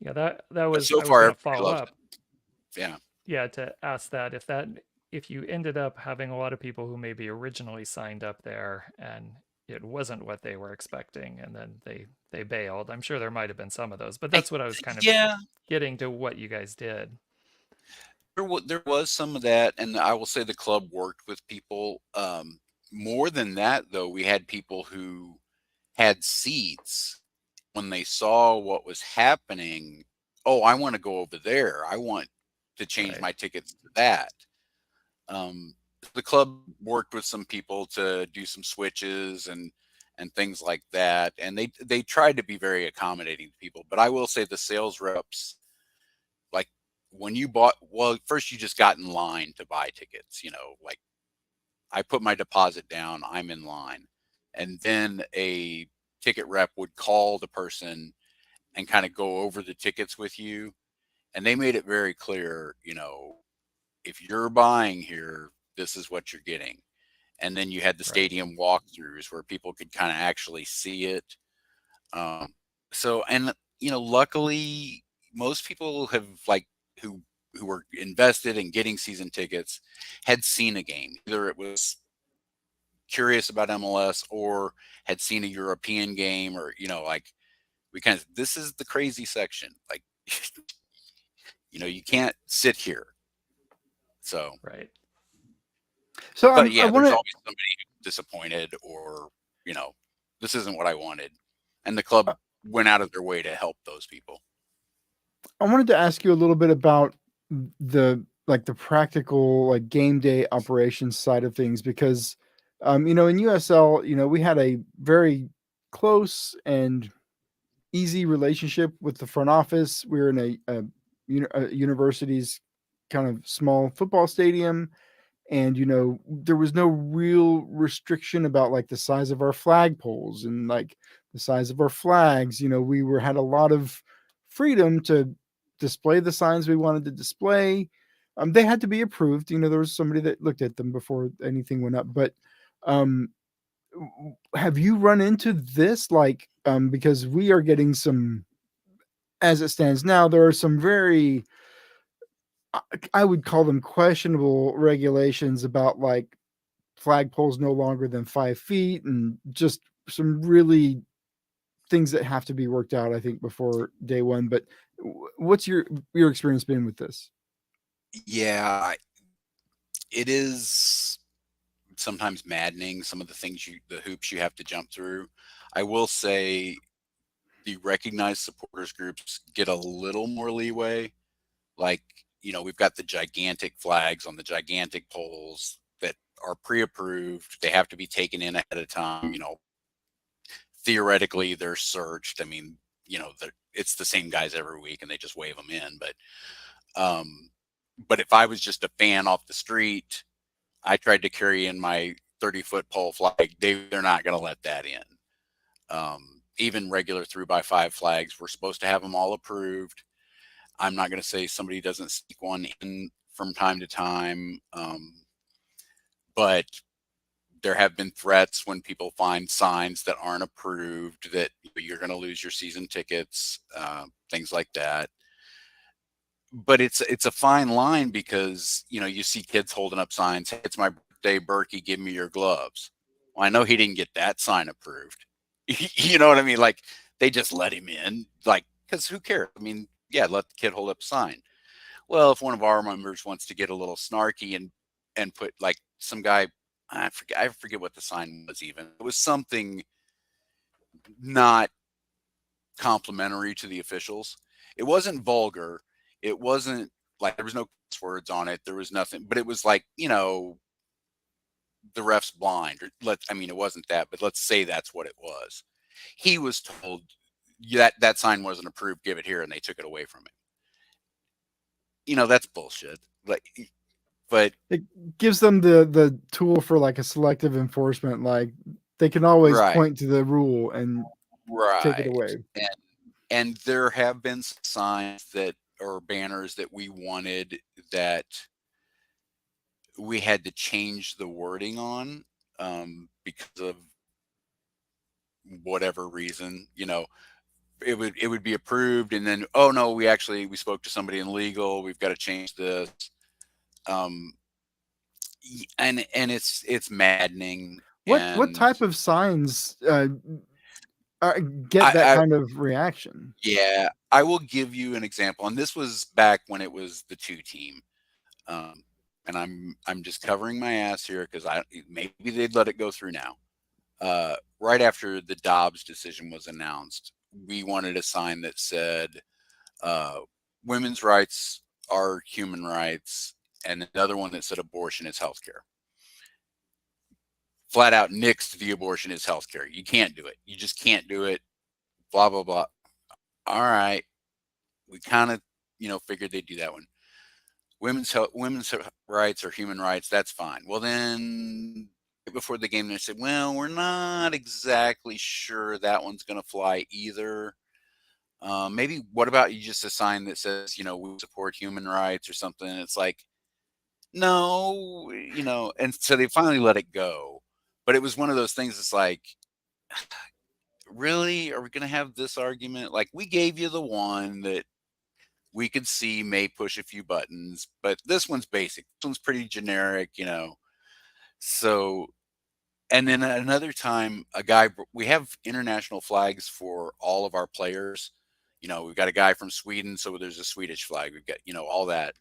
Yeah, that but was so I was far going to everybody follow loves up. it. Yeah. Yeah, to ask that if you ended up having a lot of people who maybe originally signed up there and it wasn't what they were expecting, and then they bailed. I'm sure there might have been some of those, but I, that's what I was kind of yeah, getting to what you guys did. there was some of that, and I will say the club worked with people. More than that, though, we had people who had seats. When they saw what was happening, oh, I want to go over there. I want to change Right. my tickets to that. Um, the club worked with some people to do some switches and things like that, and they tried to be very accommodating to people. But I will say the sales reps, like, when you bought, well, first you just got in line to buy tickets, like I put my deposit down, I'm in line. And then a ticket rep would call the person and kind of go over the tickets with you. And they made it very clear, if you're buying here, this is what you're getting. And then you had the Right. stadium walkthroughs where people could kind of actually see it. Um, so, and luckily, most people have who were invested in getting season tickets had seen a game. Either it was curious about MLS or had seen a European game, or like we kind of, this is the crazy section. Like, you can't sit here. So, Right. So but I yeah, want there's to always somebody who's disappointed, or this isn't what I wanted, and the club went out of their way to help those people. I wanted to ask you a little bit about the practical like game day operations side of things because in USL, we had a very close and easy relationship with the front office. We were in a university's kind of small football stadium, and there was no real restriction about like the size of our flagpoles and like the size of our flags. Had a lot of freedom to display the signs we wanted to display. They had to be approved. There was somebody that looked at them before anything went up. But um have you run into this, like, because we are getting some, as it stands now, there are some very, I would call them questionable regulations about like flagpoles no longer than 5 feet, and just some really things that have to be worked out, I think, before day one. But what's your experience been with this? Yeah, it is sometimes maddening, some of the hoops you have to jump through. I will say the recognized supporters groups get a little more leeway. Like, we've got the gigantic flags on the gigantic poles that are pre-approved. They have to be taken in ahead of time. Theoretically, they're searched. I mean, it's the same guys every week and they just wave them in. But if I was just a fan off the street, I tried to carry in my 30-foot pole flag. They're not going to let that in. Even regular 3x5 flags, we're supposed to have them all approved. I'm not going to say somebody doesn't sneak one in from time to time, but there have been threats when people find signs that aren't approved that you're going to lose your season tickets, things like that. But it's a fine line because you see kids holding up signs. Hey, it's my birthday, Berkey, give me your gloves. Well, I know he didn't get that sign approved. You know what I mean? Like, they just let him in, like, because who cares? I mean, yeah, let the kid hold up a sign. Well, if one of our members wants to get a little snarky and put like some guy, I forget what the sign was even. It was something not complimentary to the officials. It wasn't vulgar. It wasn't like there was no curse words on it. There was nothing, but it was like, the ref's blind. Or it wasn't that, but let's say that's what it was. He was told that sign wasn't approved. Give it here, and they took it away from him. That's bullshit. But It gives them the tool for like a selective enforcement. Like, they can always right, point to the rule and take it right, away. and there have been signs that or banners that we wanted that we had to change the wording on because of whatever reason. It would be approved, and then, oh no, we spoke to somebody in legal, we've got to change this. And it's maddening. What And type of signs get that I kind of reaction? yeah, I will give you an example, and this was back when it was the 2 team. And I'm just covering my ass here because maybe they'd let it go through now. Right after the Dobbs decision was announced, we wanted a sign that said, women's rights are human rights, and another one that said abortion is healthcare. Flat out nixed the abortion is healthcare. You can't do it. You just can't do it. Blah, blah, blah. All right. We kind of, figured they'd do that one. women's rights are human rights. That's fine. Well, then before the game, they said, well, we're not exactly sure that one's going to fly either. Maybe what about you just a sign that says, we support human rights or something? It's like, no, and so they finally let it go. But it was one of those things. It's like, really, are we going to have this argument? Like, we gave you the one that we could see may push a few buttons, but this one's basic. This one's pretty generic, So, and then another time, we have international flags for all of our players. We've got a guy from Sweden, so there's a Swedish flag. We've got, all that.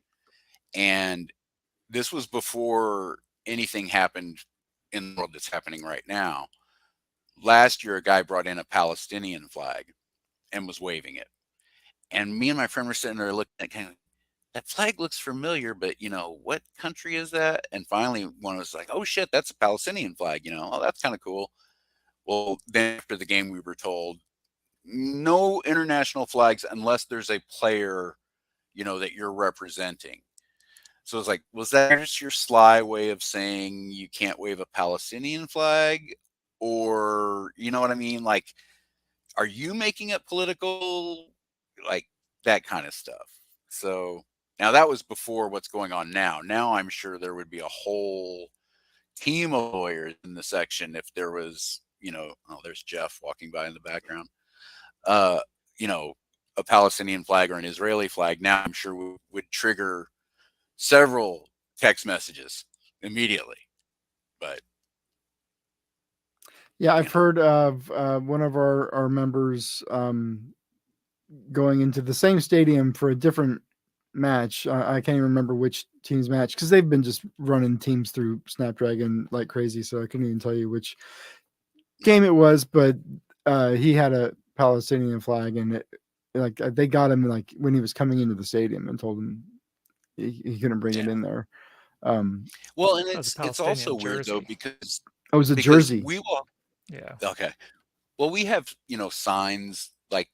And this was before anything happened in the world that's happening right now. Last year, a guy brought in a Palestinian flag and was waving it. And me and my friend were sitting there looking at kind of, that flag looks familiar, but what country is that? And finally one was like, oh shit, that's a Palestinian flag, oh, that's kind of cool. Well, then after the game, we were told no international flags unless there's a player, that you're representing. So it's like, was that just your sly way of saying you can't wave a Palestinian flag? Or, you know what I mean? Like, are you making it political? Like that kind of stuff. So now that was before what's going on now. Now I'm sure there would be a whole team of lawyers in the section if there was, oh, there's Jeff walking by in the background. A Palestinian flag or an Israeli flag. Now I'm sure would trigger several text messages immediately. But yeah, I've heard of one of our members going into the same stadium for a different match. I can't even remember which team's match because they've been just running teams through Snapdragon like crazy. So I couldn't even tell you which game it was, but he had a Palestinian flag, and they got him like when he was coming into the stadium and told him he couldn't bring it in there. Well, and it's also weird though because it was a jersey. Okay. Well, we have signs like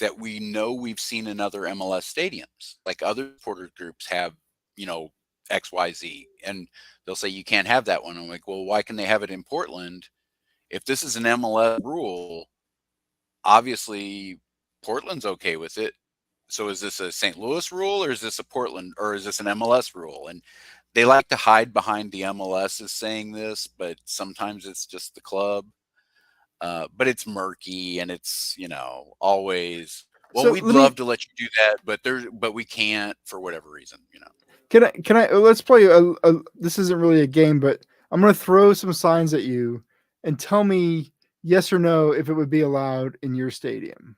that we know we've seen in other MLS stadiums, like other supporter groups have, XYZ, and they'll say you can't have that one. I'm like, well, why can they have it in Portland? If this is an MLS rule, obviously Portland's okay with it. So is this a St. Louis rule, or is this a Portland, or is this an MLS rule? And they like to hide behind the MLS as saying this, but sometimes it's just the club. But it's murky, and it's always. Well, so we'd love to let you do that, but we can't for whatever reason. Can I? Let's play. This isn't really a game, but I'm going to throw some signs at you, and tell me yes or no if it would be allowed in your stadium.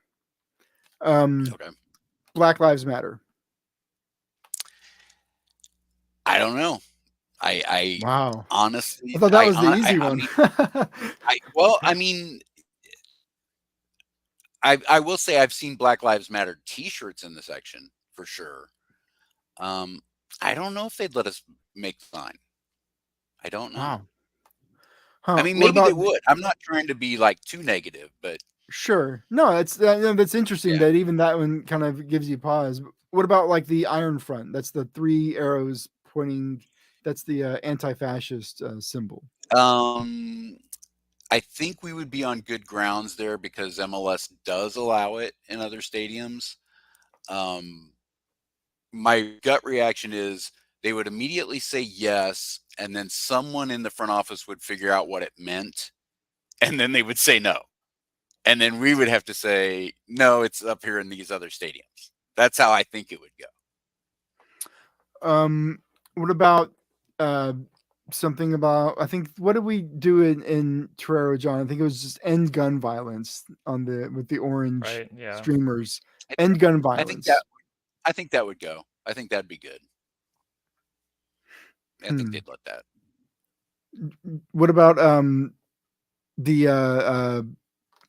Okay. Black Lives Matter. I don't know. Wow. Honestly, I thought that was the easy one. I will say I've seen Black Lives Matter T-shirts in the section for sure. I don't know if they'd let us make the sign. I don't know. Wow. Huh. I mean, maybe they would. I'm not trying to be like too negative, but sure. No, that's interesting that even that one kind of gives you pause. What about like the Iron Front? That's the 3 arrows pointing. That's the anti-fascist symbol. I think we would be on good grounds there because MLS does allow it in other stadiums. My gut reaction is they would immediately say yes, and then someone in the front office would figure out what it meant, and then they would say no. And then we would have to say, no, it's up here in these other stadiums. That's how I think it would go. What about something about, I think, what did we do in Torero, John? I think it was just end gun violence with the orange streamers. End gun violence. I think that would go. I think that'd be good. I think they'd let that. What about the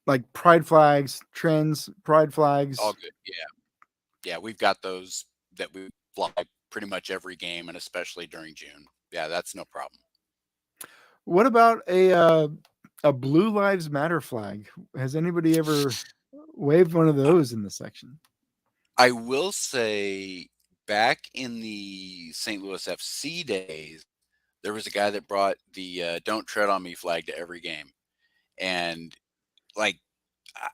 like pride flags, trans pride flags? All good. Yeah, we've got those that we fly pretty much every game, and especially during June. Yeah, that's no problem. What about a Blue Lives Matter flag? Has anybody ever waved one of those in the section? I will say back in the St. Louis FC days, there was a guy that brought the "Don't Tread on Me" flag to every game, and like I,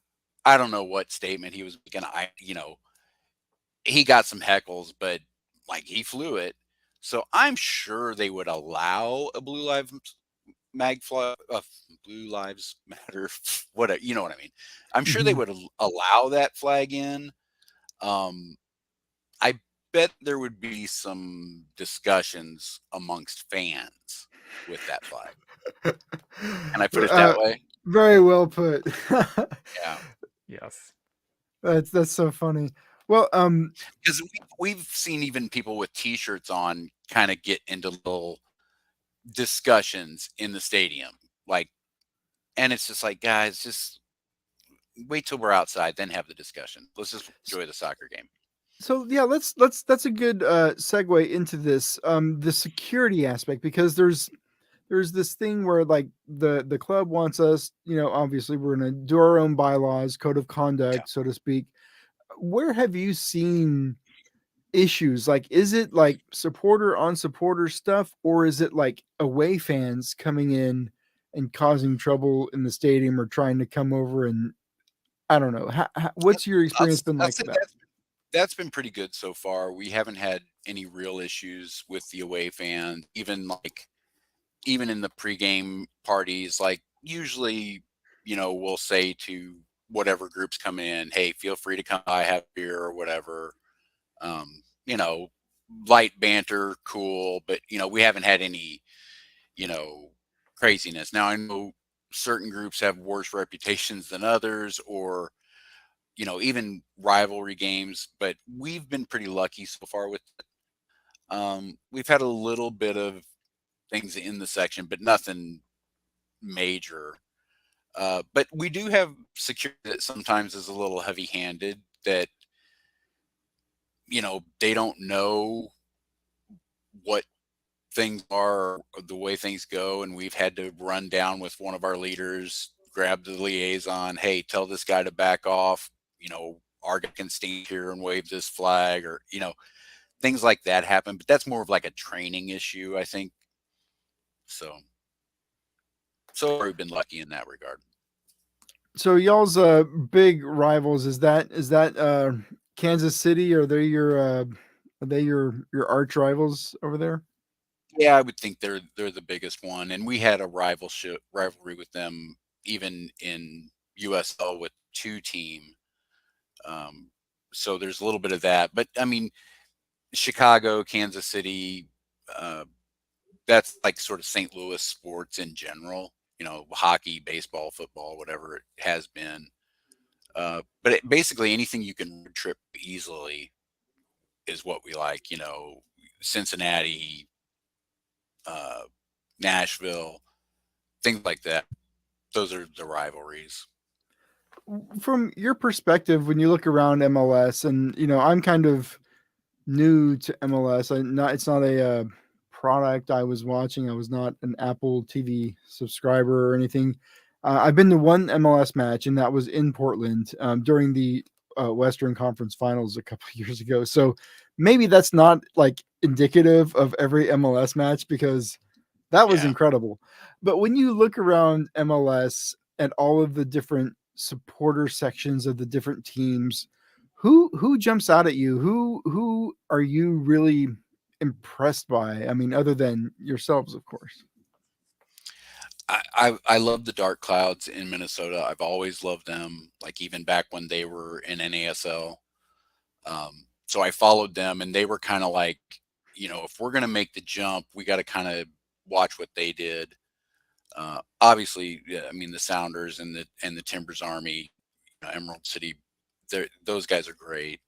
I don't know what statement he was making. He got some heckles, but like he flew it. So I'm sure they would allow a Blue Lives Matter, whatever, you know what I mean. I'm sure they Mhm. would allow that flag in. Um, I bet there would be some discussions amongst fans with that flag. Can I put it that Uh, way? very well put. Yeah, Yes. That's so funny. Well, because we've seen even people with T-shirts on kind of get into little discussions in the stadium, like, and it's just like, guys, just wait till we're outside, then have the discussion. Let's just enjoy the soccer game. so yeah, let's that's a good segue into this the security aspect, because there's this thing where like the club wants us, obviously we're going to do our own bylaws, code of Yeah. conduct, so to speak. Where have you seen issues? Like, is it like supporter on supporter stuff, or is it like away fans coming in and causing trouble in the stadium, or trying to come over and I don't know. What's your experience been I'll like say with that? that's been pretty good so far. We haven't had any real issues with the away fans, even in the pregame parties. Like usually, we'll say to whatever groups come in, hey, feel free to come by, have beer or whatever. Um, you know, light banter, cool, but we haven't had any, you know, craziness. Now I know certain groups have worse reputations than others, or even rivalry games, but we've been pretty lucky so far with it. We've had a little bit of things in the section, but nothing major. But we do have security that sometimes is a little heavy handed, that, they don't know what things are or the way things go. And we've had to run down with one of our leaders, grab the liaison, hey, tell this guy to back off. Our guy can stand here and wave this flag, or, things like that happen. But that's more of like a training issue, I think. So we've been lucky in that regard. So y'all's big rivals, is that Kansas City? Are they your arch rivals over there? Yeah, I would think they're the biggest one, and we had a rivalry with them even in USL with two team. Um, so there's a little bit of that, but I mean, Chicago, Kansas City, uh, that's like sort of St. Louis sports in general. Hockey, baseball, football, whatever it has been. But basically anything you can road trip easily is what we like. Cincinnati, uh, Nashville, things like that. Those are the rivalries. From your perspective, when you look around MLS, and I'm kind of new to MLS. It's not a product I was watching. I was not an Apple TV subscriber or anything. I've been to one MLS match, and that was in Portland during the Western Conference Finals a couple of years ago. So maybe that's not like indicative of every MLS match, because that was Yeah. incredible. But when you look around MLS and all of the different supporter sections of the different teams, who jumps out at you? Who are you really impressed by? I mean, other than yourselves, of course. I love the Dark Clouds in Minnesota. I've always loved them, like even back when they were in NASL. So I followed them, and they were kind of like, if we're going to make the jump, we got to kind of watch what they did. Obviously, yeah, I mean the Sounders and the Timbers Army, Emerald City, those guys are great.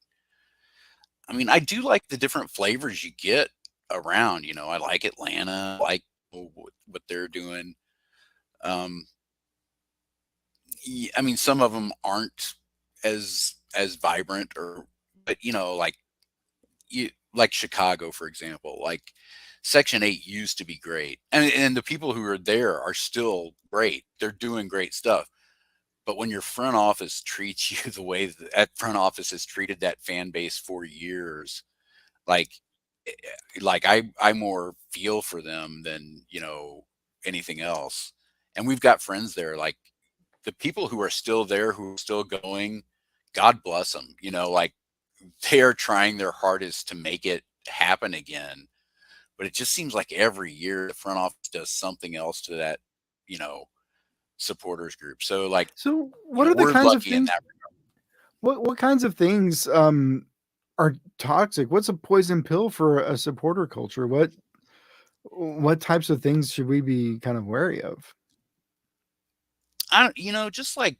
I mean, I do like the different flavors you get around. I like Atlanta, I like what they're doing. Um, I mean, some of them aren't as vibrant, but like Chicago, for example. Like Section 8 used to be great, and the people who are there are still great. They're doing great stuff. But when your front office treats you the way that front office has treated that fan base for years, Like, I more feel for them than, anything else. And we've got friends there, like the people who are still there, who are still going, God bless them, like they are trying their hardest to make it happen again. But it just seems like every year the front office does something else to that, you know, supporters group. So like, So what are the we're kinds of lucky in things? that. What kinds of things are toxic? What's a poison pill for a supporter culture? What types of things should we be kind of wary of? I don't, just like,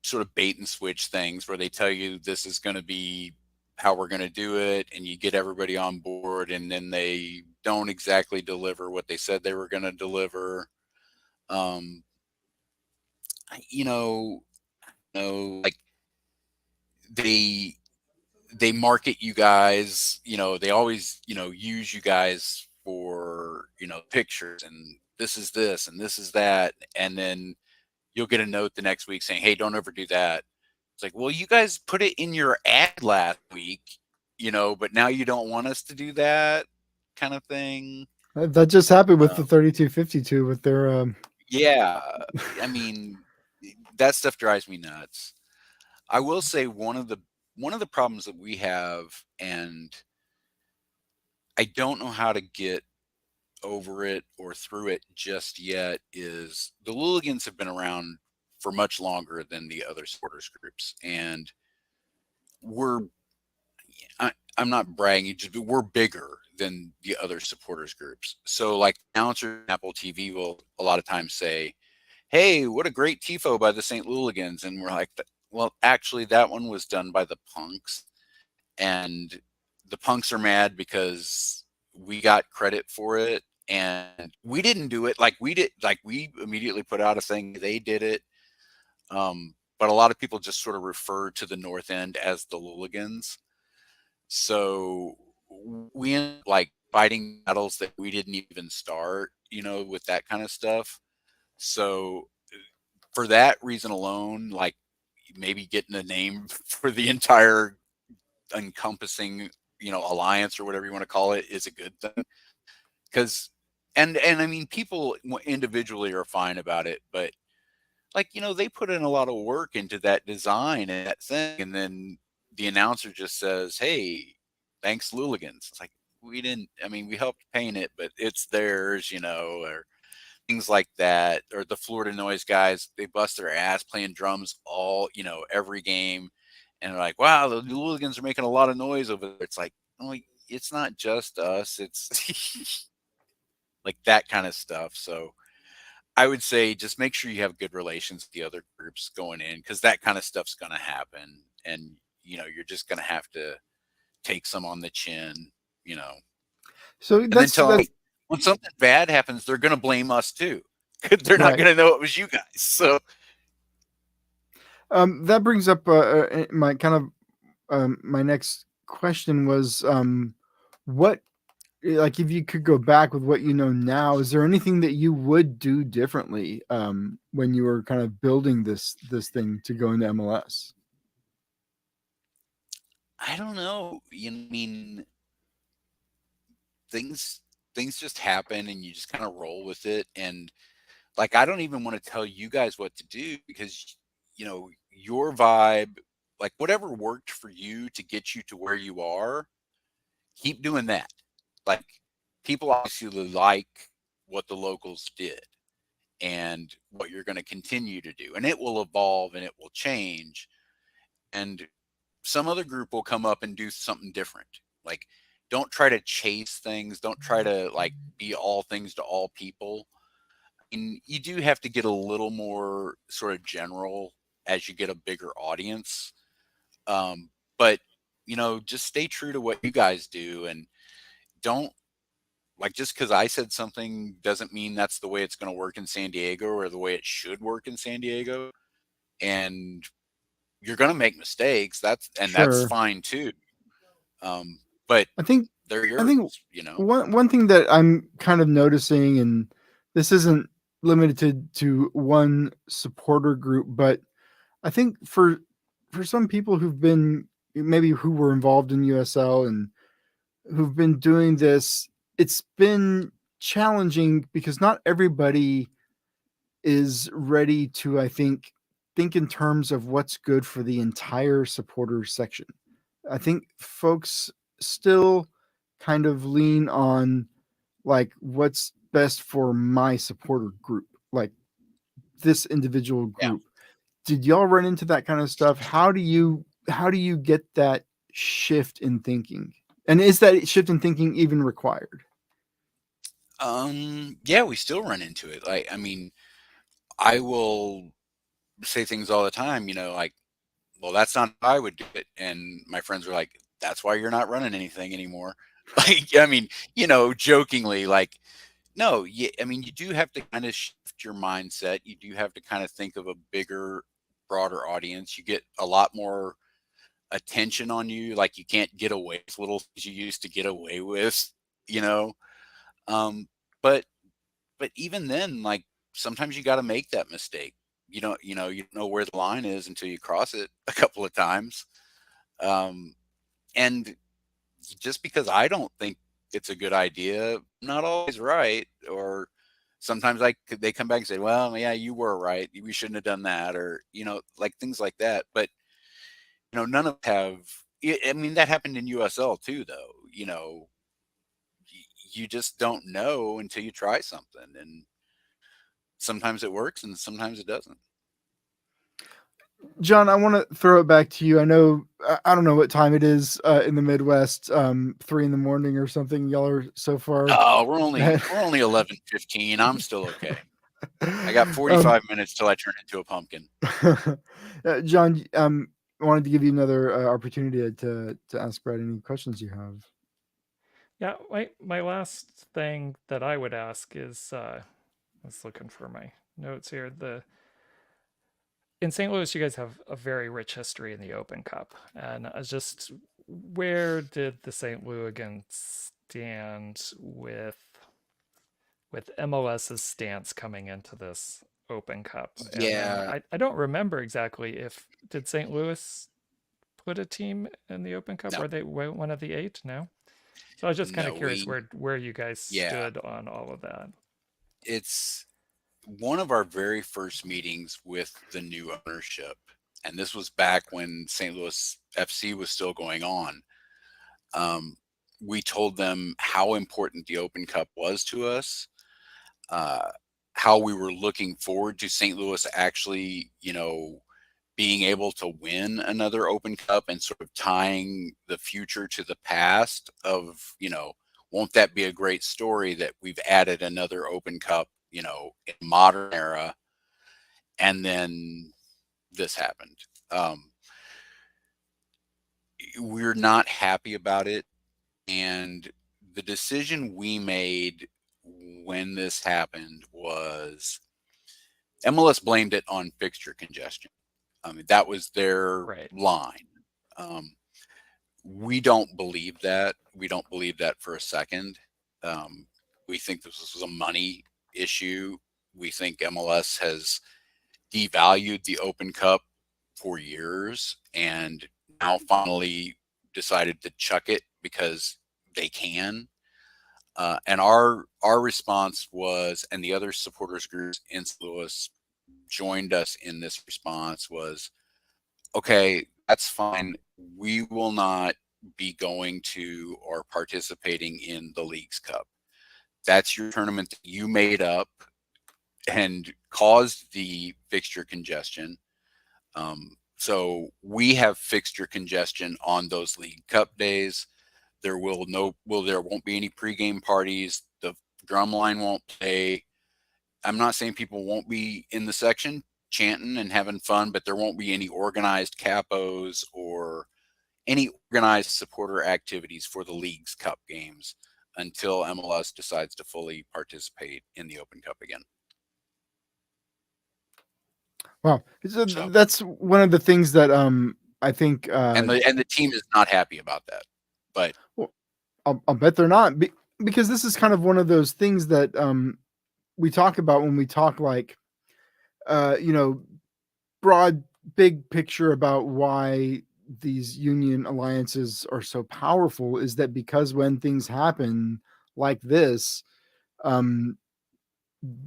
sort of bait and switch things where they tell you this is going to be how we're going to do it, and you get everybody on board, and then they don't exactly deliver what they said they were going to deliver. Um, you know, like they they market you guys, they always, use you guys for, pictures, and this is this and this is that, and then you'll get a note the next week saying, "Hey, don't overdo that." It's like, well, you guys put it in your ad last week, but now you don't want us to do that, kind of thing. That just happened with the Um, 3252 with their yeah, I mean, that stuff drives me nuts. I will say one of the problems that we have, and I don't know how to get over it or through it just yet, is the Louligans have been around for much longer than the other supporters groups, and we're I'm not bragging, just we're bigger than the other supporters groups. So like announcers on Apple TV will a lot of times say, "Hey, what a great tifo by the St. Louligans," and we're like, "Well, actually, that one was done by the Punks, and the Punks are mad because we got credit for it, and we didn't do it. We immediately put out a thing. They did it." But a lot of people just sort of refer to the North End as the Louligans. So we end up like fighting battles that we didn't even start, with that kind of stuff. So for that reason alone, like maybe getting a name for the entire encompassing, alliance or whatever you want to call it is a good thing. Because and I mean, people individually are fine about it, but like, they put in a lot of work into that design and that thing, and then the announcer just says, "Hey, thanks Louligans." It's like, we didn't, I mean, we helped paint it, but it's theirs, or things like that. Or the Florida Noise guys, they bust their ass playing drums all, every game, and they're like, "Wow, the Louligans are making a lot of noise over there." It's like, oh, it's not just us, it's like that kind of stuff. So I would say just make sure you have good relations with the other groups going in, because that kind of stuff's going to happen, and you're just going to have to take some on the chin, you know, so and then that's tell them when something bad happens, they're going to blame us too. They're not right. going to know it was you guys. So That brings up my kind of my next question was what like if you could go back with what you know now, is there anything that you would do differently when you were kind of building this thing to go into MLS? I don't know. I mean, things things just happen, and you just kind of roll with it. And like, I don't even want to tell you guys what to do, because your vibe, like whatever worked for you to get you to where you are, keep doing that. Like, people obviously like what the locals did and what you're going to continue to do, and it will evolve and it will change, and some other group will come up and do something different. Like, don't try to chase things, don't try to like be all things to all people. And you do have to get a little more sort of general as you get a bigger audience. But just stay true to what you guys do, and don't, like, just because I said something doesn't mean that's the way it's going to work in San Diego or the way it should work in San Diego. And you're going to make mistakes. That's Sure. fine too. But I think they're I yours, think you know. one thing that I'm kind of noticing, and this isn't limited to one supporter group, but I think for some people who've been maybe who were involved in USL and who've been doing this, it's been challenging because not everybody is ready to, I think in terms of what's good for the entire supporter section. I think folks still kind of lean on like what's best for my supporter group, like this individual Yeah. group. Did y'all run into that kind of stuff? How do you get that shift in thinking? And is that shift in thinking even required? Yeah, we still run into it. Like, I mean, I will say things all the time, like, well, that's not how I would do it. And my friends are like, that's why you're not running anything anymore. Like, I mean, jokingly, like, no, I mean, you do have to kind of shift your mindset. You do have to kind of think of a bigger, broader audience. You get a lot more attention on you. Like, you can't get away with little things you used to get away with, you know? Um, but even then, like, sometimes you got to make that mistake. You don't know where the line is until you cross it a couple of times. And just because I don't think it's a good idea, I'm not always right. Or sometimes they come back and say, well, yeah, you were right. We shouldn't have done that. Or, like things like that. But, none of have, I mean, that happened in USL too, though. You just don't know until you try something. And sometimes it works and sometimes it doesn't. John, I want to throw it back to you. I know I don't know what time it is in the Midwest, 3 in the morning or something. Y'all are so far. Oh, we're only 11:15. I'm still okay. I got Um, 45 minutes till I turn into a pumpkin. John, I wanted to give you another opportunity to ask Brad any questions you have. Yeah, my last thing that I would ask is I was looking for my notes here. In St. Louis, you guys have a very rich history in the Open Cup, and I was just, where did the St. Louligans stand with MLS's stance coming into this Open Cup? And then Yeah. I don't remember exactly if did St. Louis put a team in the Open Cup? No. Were they one of the 8? No. So I was just kind of No, curious where you guys yeah. stood on all of that. It's one of our very first meetings with the new ownership, and this was back when St. Louis FC was still going on. We told them how important the Open Cup was to us, how we were looking forward to St. Louis actually, being able to win another Open Cup and sort of tying the future to the past of, won't that be a great story that we've added another Open Cup, in modern era, and then this happened. We're not happy about it. And the decision we made when this happened was MLS blamed it on fixture congestion. I mean, that was their line. We don't believe that. We don't believe that for a second. We think this was a money issue. We think MLS has devalued the Open Cup for years and now finally decided to chuck it because they can. And our response was, and the other supporters groups in St. Louis joined us in this response, was, okay, that's fine. We will not be going to or participating in the Leagues Cup. That's your tournament that you made up and caused the fixture congestion. So we have fixture congestion on those League Cup days. There won't be any pregame parties. The drum line won't play. I'm not saying people won't be in the section chanting and having fun, but there won't be any organized capos or any organized supporter activities for the Leagues Cup games until MLS decides to fully participate in the Open Cup again. Wow, so that's one of the things that I think, and the team is not happy about that. But well, I'll bet they're not, because this is kind of one of those things that we talk about when we talk like, broad, big picture about why these union alliances are so powerful is that because when things happen like this, um,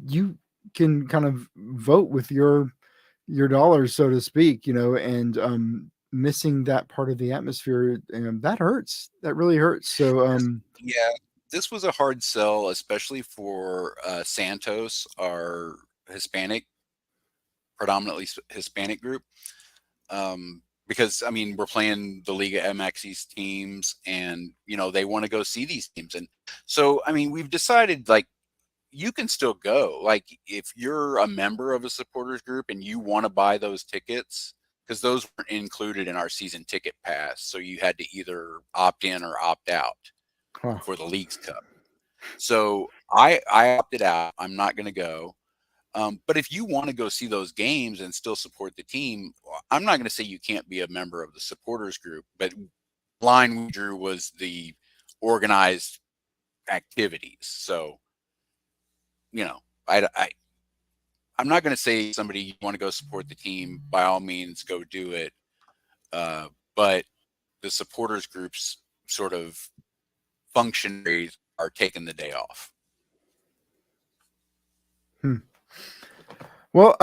you can kind of vote with your dollars, so to speak, and missing that part of the atmosphere, that hurts. That really hurts. So Yeah, this was a hard sell, especially for Santos, our Hispanic, predominantly Hispanic group. Because I mean, we're playing the Liga MX's teams, and they want to go see these teams, and so I mean, we've decided like you can still go. Like if you're a member of a supporters group and you want to buy those tickets, because those weren't included in our season ticket pass, so you had to either opt in or opt out huh. for the Leagues Cup. So I opted out. I'm not going to go. But if you want to go see those games and still support the team, I'm not going to say you can't be a member of the supporters group, but line we drew was the organized activities. So, I'm not going to say somebody you want to go support the team, by all means, go do it. But the supporters groups sort of functionaries are taking the day off. Well,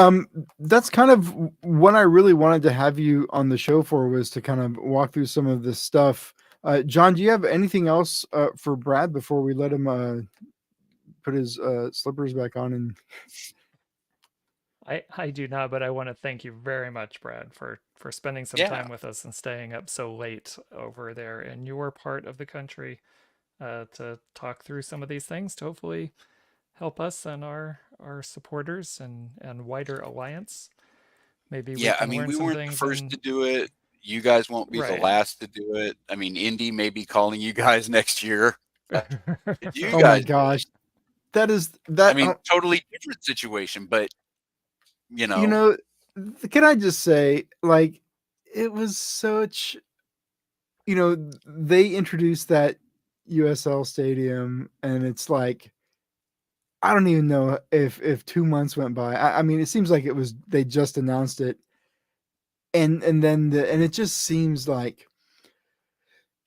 that's kind of what I really wanted to have you on the show for, was to kind of walk through some of this stuff. John, do you have anything else for Brad before we let him put his slippers back on? And I do not, but I want to thank you very much, Brad, for spending some Yeah. time with us and staying up so late over there in your part of the country to talk through some of these things to hopefully help us and our supporters and wider alliance. Maybe we Yeah, I can mean, learn we some weren't the things. first to do it. You guys won't be the Right. last to do it. I mean, Indy may be calling you guys next year. Did you oh my guys do it? gosh, that is I that. mean, totally different situation, but You know, can I just say, like, it was such, they introduced that USL stadium, and it's like, I don't even know if 2 months went by. I mean, it seems like they just announced it, and then and it just seems like,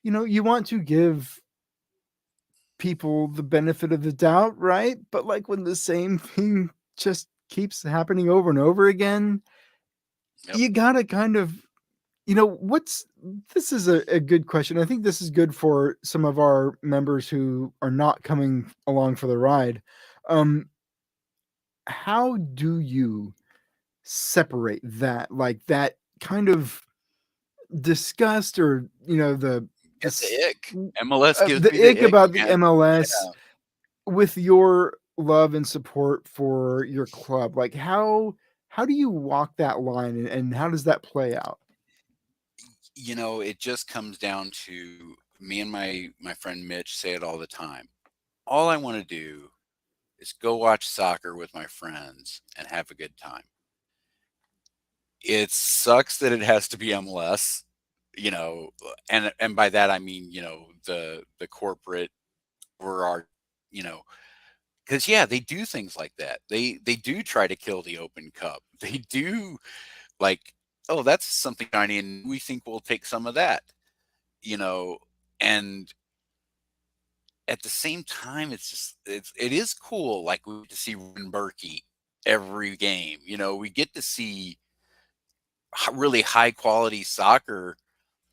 you want to give people the benefit of the doubt, right? But like when the same thing just keeps happening over and over again, Yep. you gotta kind of, this is a good question. I think this is good for some of our members who are not coming along for the ride. How do you separate that, like that kind of disgust, or Get the ick. MLS gives the me the ick ick, about the man. MLS Yeah. with your love and support for your club? Like how do you walk that line, and how does that play out? It just comes down to me and my friend Mitch say it all the time. All I want to do is go watch soccer with my friends and have a good time. It sucks that it has to be MLS, and by that I mean, the corporate or our, because yeah, they do things like that. They do try to kill the Open Cup. They do like, oh, that's something shiny, and we think we'll take some of that, you know, and at the same time, it is cool. Like we get to see Ryan Berkey every game. We get to see really high quality soccer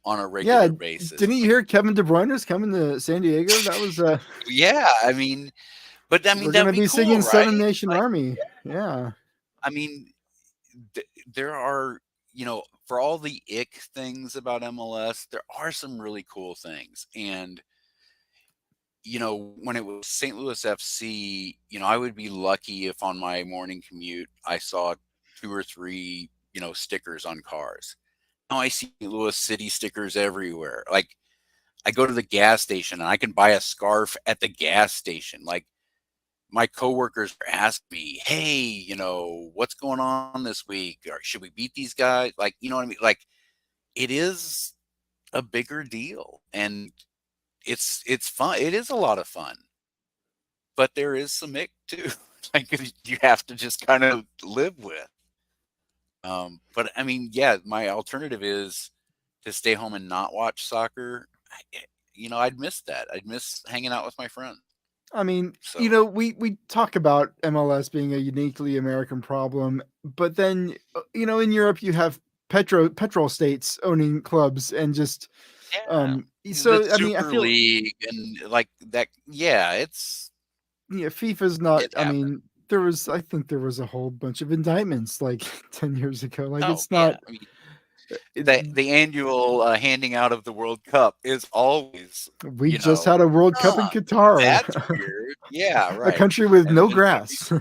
on a Yeah, regular basis. didn't you hear Kevin De Bruyne is coming to San Diego? That was Yeah, I mean, but I mean we're that gonna would be be cool, singing right? Seven Nation Like, Army. Yeah. I mean, there are, for all the ick things about MLS, there are some really cool things. And when it was St. Louis FC, I would be lucky if on my morning commute I saw 2 or 3, stickers on cars. Now I see Louis City stickers everywhere. Like I go to the gas station and I can buy a scarf at the gas station. Like my coworkers ask me, "Hey, what's going on this week? Or should we beat these guys?" Like, you know what I mean? Like it is a bigger deal, and it's fun. It is a lot of fun, but there is some ick too. Like you have to just kind of live with. But I mean, yeah, my alternative is to stay home and not watch soccer, I'd miss that. I'd miss hanging out with my friends. I mean, So we talk about MLS being a uniquely American problem, but then in Europe you have petrol states owning clubs and just yeah, the so I mean, I Super feel League and like that. Yeah, FIFA's not. it I happened. mean, I think there was a whole bunch of indictments like 10 years ago. Like Oh it's yeah, not. I mean It, the annual handing out of the World Cup is always, we just had a World Cup in huh, Qatar, that's weird. Yeah, a right. country with And no then grass.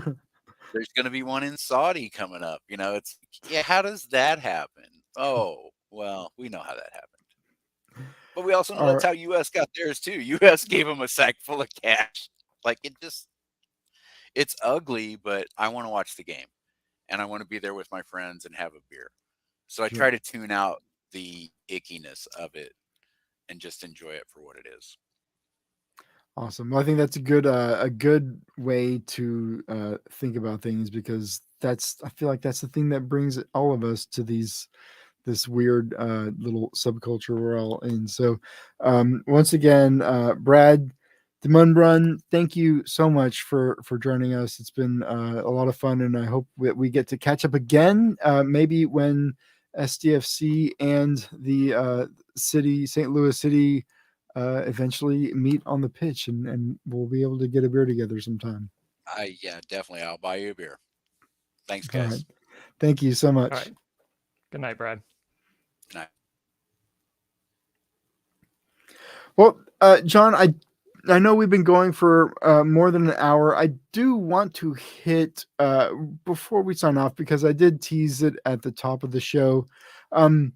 there's gonna be one in Saudi coming up. It's yeah. How does that happen? Oh well, we know how that happened. But we also know that's Or how U.S. got theirs too. U.S. gave them a sack full of cash. Like it's ugly, but I want to watch the game and I want to be there with my friends and have a beer. So I yeah. try to tune out the ickiness of it and just enjoy it for what it is. Awesome. Well, I think that's a good way to think about things because I feel like that's the thing that brings all of us to this weird little subculture we're all in. So, once again, Brad DeMunbrun, thank you so much for joining us. It's been a lot of fun, and I hope that we get to catch up again. Maybe when SDFC and the St. Louis City eventually meet on the pitch, and we'll be able to get a beer together sometime. Yeah, definitely. I'll buy you a beer. Thanks, All right. guys. Thank you so All much. right. Good night, Brad. Good night. Well, John, I know we've been going for more than an hour. I do want to hit before we sign off because I did tease it at the top of the show. Um,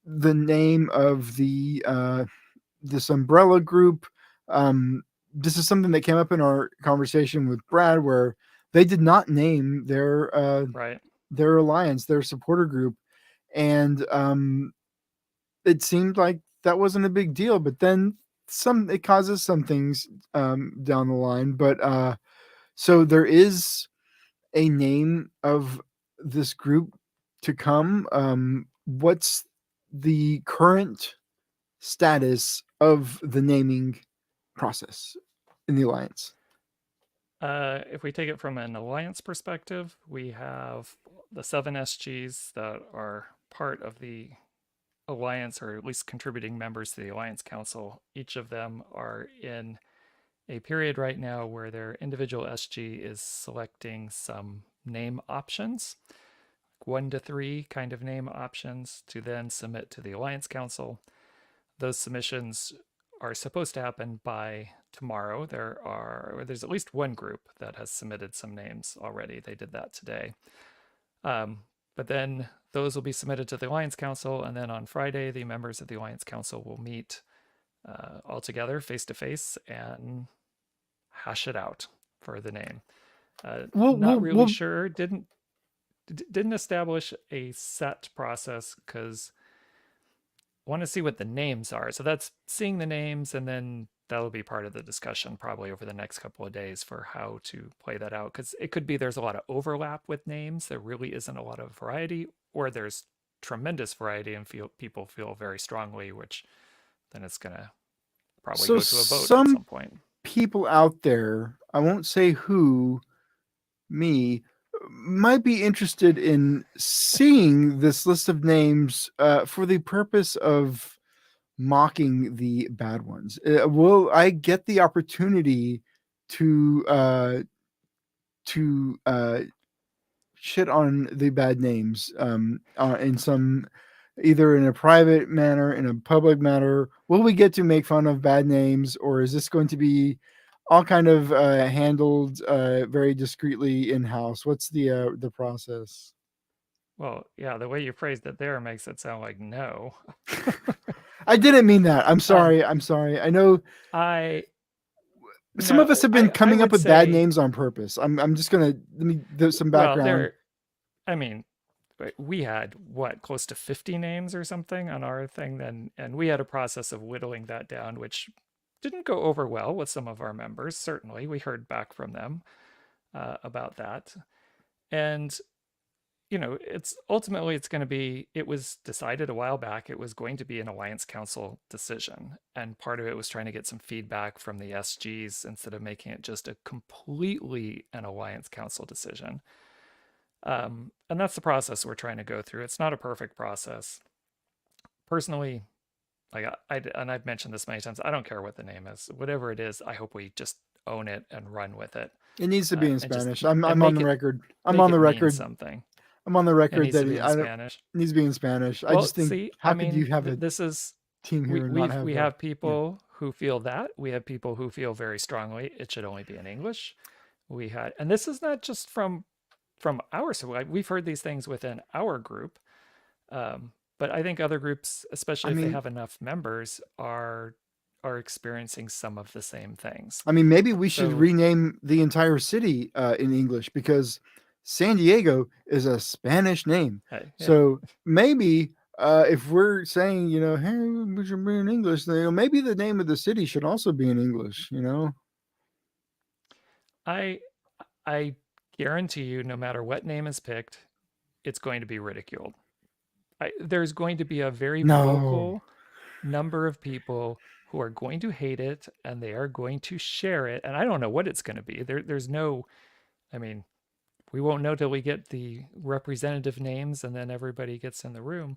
the name of this umbrella group. This is something that came up in our conversation with Brad, where they did not name Right. their alliance, their supporter group, and it seemed like that wasn't a big deal. But then it causes some things down the line. But so there is a name of this group to come. What's the current status of the naming process in the alliance? If we take it from an alliance perspective, we have the 7 SGs that are part of the alliance, or at least contributing members to the alliance council. Each of them are in a period right now where their individual SG is selecting some name options, 1 to 3 kind of name options, to then submit to the alliance council. Those submissions are supposed to happen by tomorrow. There's at least one group that has submitted some names already. They did that today. But then those will be submitted to the Alliance Council, and then on Friday, the members of the Alliance Council will meet all together face to face and hash it out for the name. Not really Well, sure. Didn't establish a set process because want to see what the names are. So that's seeing the names, and then that'll be part of the discussion probably over the next couple of days for how to play that out. Because it could be there's a lot of overlap with names. There really isn't a lot of variety, or there's tremendous variety and people feel very strongly, which then it's going to probably so go to a vote at some some point. people out there, I won't say who, me, might be interested in seeing this list of names for the purpose of mocking the bad ones. Will I get the opportunity to to uh, shit on the bad names in some, either in a private manner, in a public manner? Will we get to make fun of bad names, or is this going to be all kind of handled very discreetly in house? What's the process? Well, yeah, the way you phrased it there makes it sound like no. I didn't mean that. I'm Um, sorry. I'm sorry. I know I some of us no, have been I coming up would with bad say, names on purpose. I'm just gonna let me do some well, background. I mean, we had what, close to 50 names or something on our thing then, and we had a process of whittling that down, which didn't go over well with some of our members. Certainly we heard back from them about that. And it's ultimately it's going to be, it was decided a while back, it was going to be an Alliance Council decision. And part of it was trying to get some feedback from the SGs instead of making it just a completely an Alliance Council decision. And that's the process we're trying to go through. It's not a perfect process. Personally, like and I've mentioned this many times, I don't care what the name is. Whatever it is, I hope we just own it and run with it. It needs to be in And just Spanish. I'm and on make the it record. I'm make on it the mean record. something. I'm on the It record needs to that be in I don't Spanish. it needs to be in Spanish. I Well, just think, see, how I could you mean, have a this is team here and not have we a have people who feel that. We have people who feel very strongly it should only be in English. We had, and this is not just from our, so we've heard these things within our group. But I think other groups, especially I if they mean, have enough members, are experiencing some of the same things. maybe we should So, rename the entire city in English, because San Diego is a Spanish name. yeah, So maybe if we're saying, hey, we should be in English, then, maybe the name of the city should also be in English. I I guarantee you, no matter what name is picked, it's going to be ridiculed. There's going to be a very No. vocal number of people who are going to hate it and they are going to share it. And I don't know what it's going to be. There's no, I mean, we won't know till we get the representative names and then everybody gets in the room.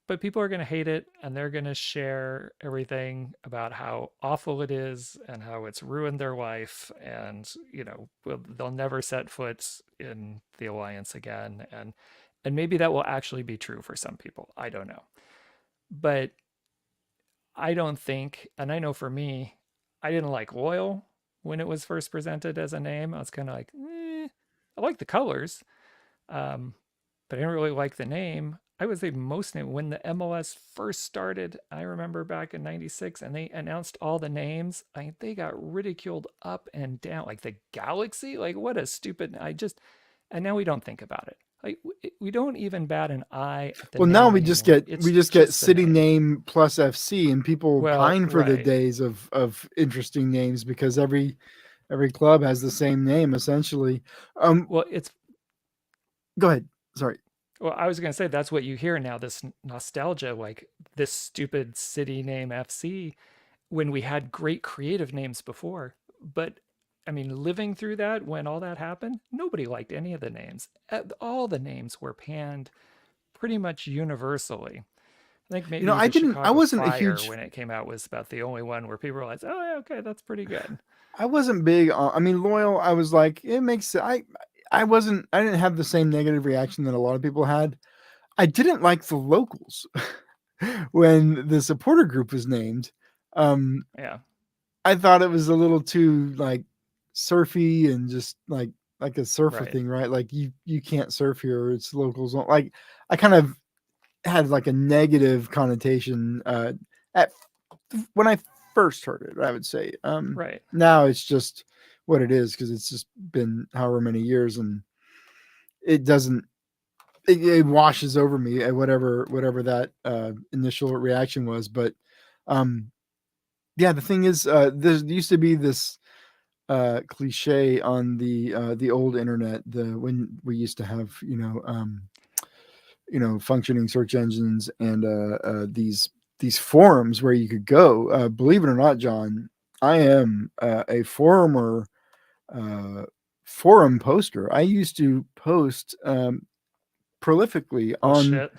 But people are going to hate it and they're going to share everything about how awful it is and how it's ruined their life. And, they'll never set foot in the Alliance again. And maybe that will actually be true for some people. I don't know. But I don't think, and I know for me, I didn't like Loyal when it was first presented as a name. I was kind of like, I like the colors, but I didn't really like the name. I would say most name when the MLS first started. I remember back in '96, and they announced all the names. They got ridiculed up and down, like the Galaxy. Like what a stupid! And now we don't think about it. Like we don't even bat an eye at the Well, name now anymore. we It's just get just a city name. name plus FC, and people Well, pine for the right. days of interesting names, because every club has the same name essentially. Well, it's Go ahead. Sorry. Well, I was going to say that's what you hear now, this nostalgia, like this stupid city name FC, when we had great creative names before. But I mean, living through that when all that happened, nobody liked any of the names. All the names were panned pretty much universally. I think maybe the I Chicago wasn't a Fire, huge when it came out, was about the only one where people were like, oh, yeah, okay, that's pretty good. I wasn't big on. Loyal. I was like, it makes. I wasn't. I didn't have the same negative reaction that a lot of people had. I didn't like the locals when the supporter group was named. Yeah, I thought it was a little too like surfy and just like a surfer right. thing, right? Like you can't surf here. It's locals. Like I kind of had like a negative connotation at when I first heard it, I would say. Right. Now it's just what it is, because it's just been however many years, and it doesn't. It washes over me at whatever that initial reaction was. But yeah, the thing is, there used to be this cliche on the old internet, when we used to have functioning search engines and these forums where you could go. Believe it or not, John, I am a forum poster. I used to post prolifically Well, shit.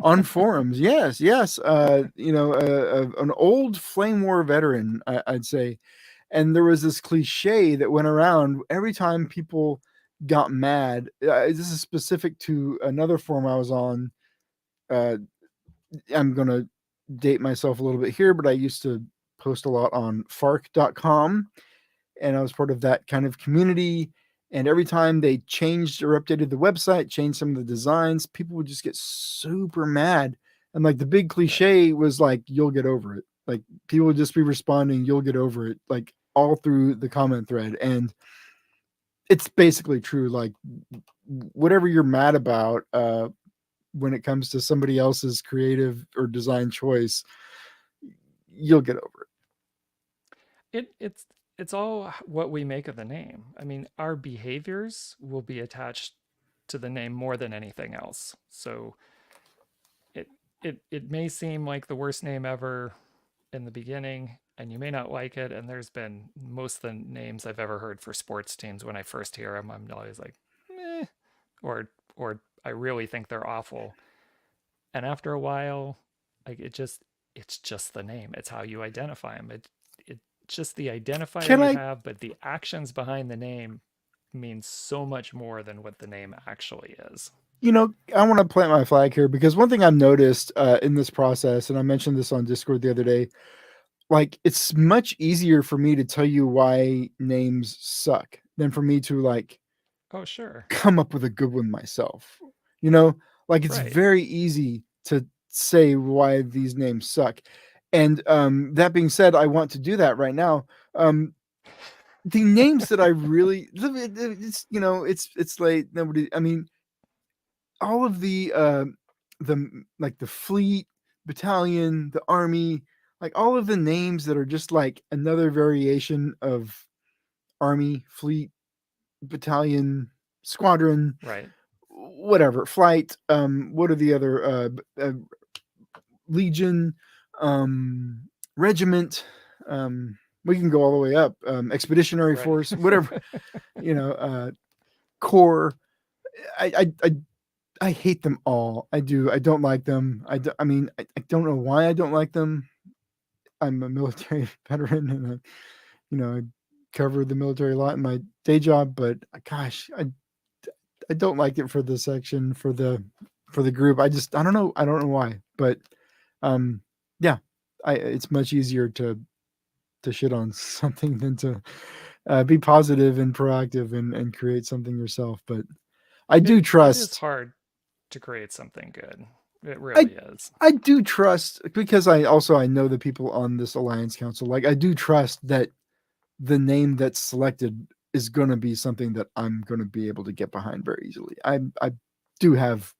on forums. Yes, yes. An old flame war veteran, I'd say. And there was this cliche that went around every time people got mad. This is specific to another forum I was on. I'm going to date myself a little bit here, but I used to post a lot on fark.com, and I was part of that kind of community. And every time they changed or updated the website, changed some of the designs, people would just get super mad. And like the big cliche was like, you'll get over it. Like people would just be responding, you'll get over it, like all through the comment thread. And it's basically true. Like whatever you're mad about, when it comes to somebody else's creative or design choice, you'll get over It's all what we make of the name. I mean, our behaviors will be attached to the name more than anything else. So it may seem like the worst name ever in the beginning, and you may not like it. And there's been most of the names I've ever heard for sports teams, when I first hear them, I'm always like, meh, or I really think they're awful. And after a while, like it's just the name. It's how you identify them. It's just the identifier Can you I have, but the actions behind the name means so much more than what the name actually is. I want to plant my flag here, because one thing I've noticed in this process, and I mentioned this on Discord the other day, like it's much easier for me to tell you why names suck than for me to like Oh, sure. come up with a good one myself. Like it's Right. very easy to say why these names suck. And that being said, I want to do that right now. The names that I really, it's late. Nobody, I mean, all of the like the fleet, battalion, the army, like all of the names that are just like another variation of army, fleet, battalion, squadron, Right. whatever, flight. What are the other legion, regiment? We can go all the way up. Expeditionary Right. force, whatever. Corps. I hate them all. I do. I don't like them. I don't know why I don't like them. I'm a military veteran, and I cover the military a lot in my day job. But gosh, I don't like it for the section, for the group. I don't know. I don't know why. But yeah, it's much easier to shit on something than to be positive and proactive and create something yourself. But I do It is trust. hard to create something good. It I really is. I do trust, because I know the people on this Alliance Council. Like I do trust that the name that's selected is going to be something that I'm going to be able to get behind very easily. I do have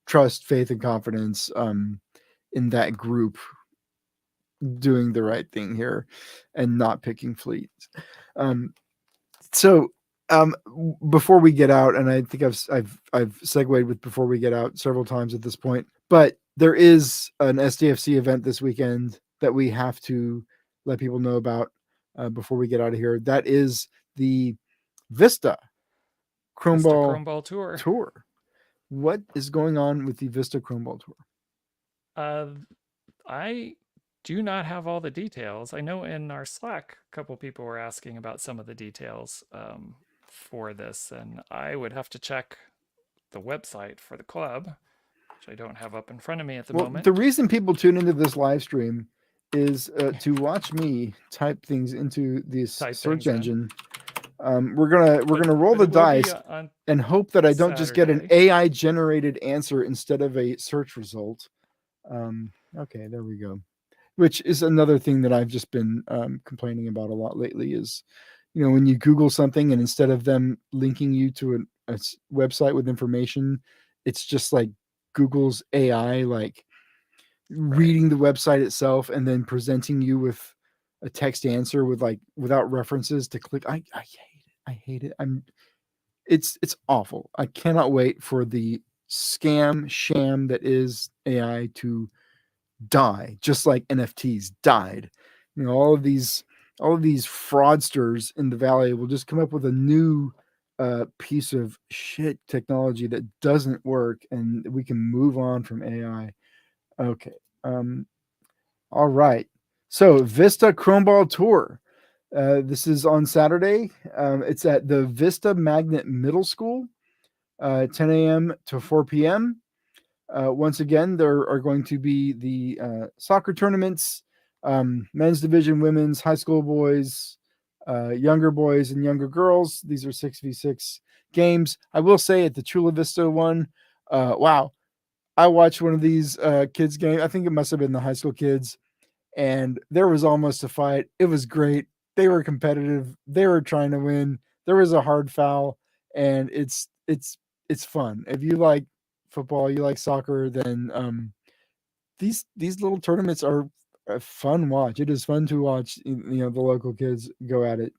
trust, faith, and confidence in that group doing the right thing here and not picking fleets. So before we get out, and I think I've segued with before we get out several times at this point, but there is an SDFC event this weekend that we have to let people know about before we get out of here. That is the Vista Chrome Mr. Ball Chromeball Tour. Tour. What is going on with the Vista Chrome Ball Tour? I do not have all the details. I know in our Slack, a couple people were asking about some of the details for this, and I would have to check the website for the club, which I don't have up in front of me at the moment. The reason people tune into this live stream is to watch me type things into this search engine. We're gonna roll the dice and hope that I don't just get an AI generated answer instead of a search result. Okay, there we go. Which is another thing that I've just been complaining about a lot lately is, when you Google something and instead of them linking you to a website with information, it's just like Google's AI, like reading the website itself and then presenting you with a text answer with without references to click. I hate it. It's awful. I cannot wait for the sham that is AI to die, just like NFTs died. All of these fraudsters in the valley will just come up with a new piece of shit technology that doesn't work, and we can move on from AI. Okay. All right. So Vista Chromeball Tour. This is on Saturday. It's at the Vista Magnet Middle School, 10 a.m. to 4 p.m. Once again, there are going to be the soccer tournaments, men's division, women's, high school boys, younger boys and younger girls. These are 6v6 games. I will say at the Chula Vista one, wow, I watched one of these kids game. I think it must have been the high school kids, and there was almost a fight. It was great. They were competitive. They were trying to win. There was a hard foul, and it's fun. If you like football, you like soccer, then these little tournaments are a fun watch. It is fun to watch, the local kids go at it.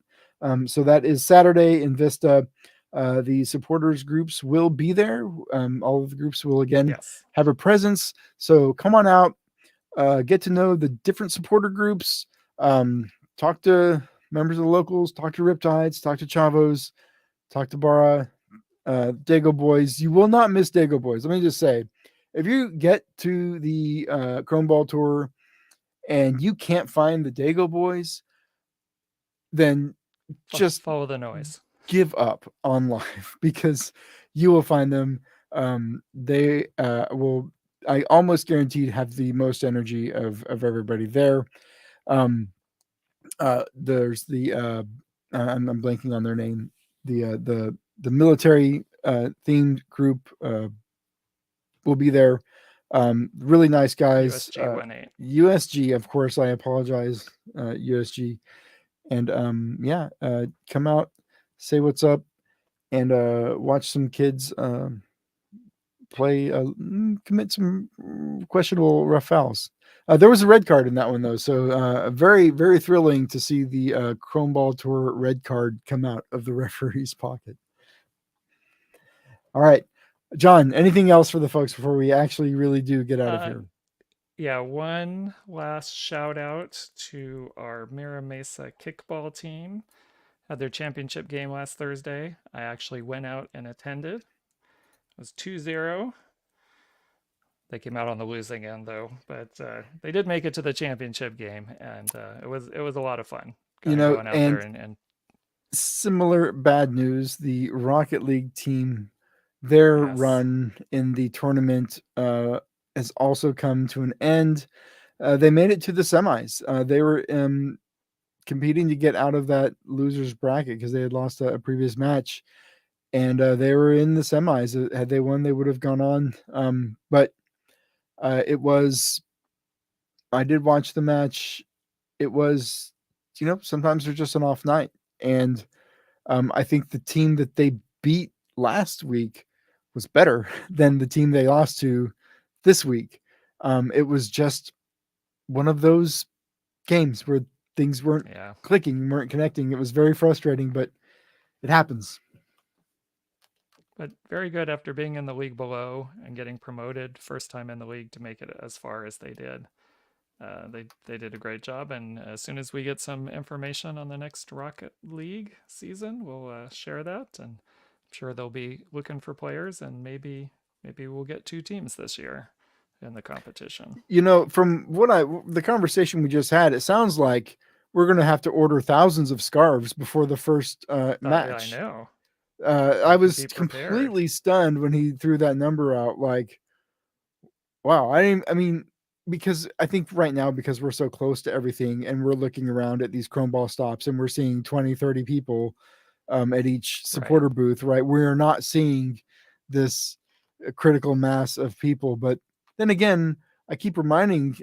So that is Saturday in Vista. The supporters groups will be there. All of the groups will again Yes. have a presence. So come on out, get to know the different supporter groups, talk to members of the locals, talk to Riptides, talk to Chavos, talk to Bara, Dago Boys. You will not miss Dago Boys. Let me just say, if you get to the Chrome Ball Tour and you can't find the Dago Boys, then just Follow the noise. give up on life because you will find them. They will, I almost guaranteed, have the most energy of everybody there. There's the I'm blanking on their name. The military themed group will be there. Really nice guys. USG 18. USG, of course. I apologize, USG. And come out, say what's up, and watch some kids play, commit some questionable rough fouls. There was a red card in that one though, so very, very thrilling to see the Chrome Ball Tour red card come out of the referee's pocket. All right, John, anything else for the folks before we actually really do get out of here? Yeah, one last shout out to our Mira Mesa kickball team. Had their championship game last Thursday. I actually went out and attended. It was 2-0. They came out on the losing end though, but they did make it to the championship game, and it was a lot of fun. You know, going out there and similar bad news. The Rocket League team, their run in the tournament has also come to an end. They made it to the semis. They were competing to get out of that losers bracket because they had lost a previous match, and they were in the semis. Had they won, they would have gone on. But it was. I did watch the match. It was, sometimes there's just an off night, and I think the team that they beat last week was better than the team they lost to this week. It was just one of those games where things weren't clicking, weren't connecting. It was very frustrating, but it happens. But very good after being in the league below and getting promoted, first time in the league to make it as far as they did. They did a great job, and as soon as we get some information on the next Rocket League season, we'll share that, and I'm sure they'll be looking for players, and maybe we'll get 2 teams this year in the competition. From the conversation we just had, it sounds like we're going to have to order thousands of scarves before the first match. I know. I was completely stunned when he threw that number out. Like, wow. I mean, because I think right now, because we're so close to everything and we're looking around at these Chrome Ball stops and we're seeing 20, 30 people at each supporter booth, right? We're not seeing this critical mass of people. But then again, I keep reminding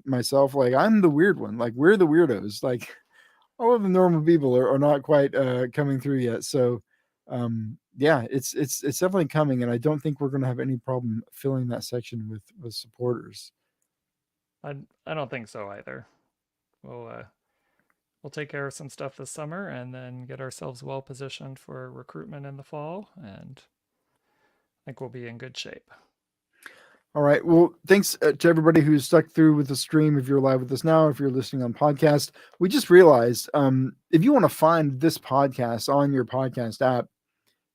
myself, like, I'm the weird one. Like, we're the weirdos. Like, all of the normal people are not quite coming through yet. So, it's definitely coming, and I don't think we're going to have any problem filling that section with supporters. I don't think so either. We'll take care of some stuff this summer and then get ourselves well positioned for recruitment in the fall, and I think we'll be in good shape. All right. Well, thanks to everybody who's stuck through with the stream. If you're live with us now, if you're listening on podcast, we just realized if you want to find this podcast on your podcast app,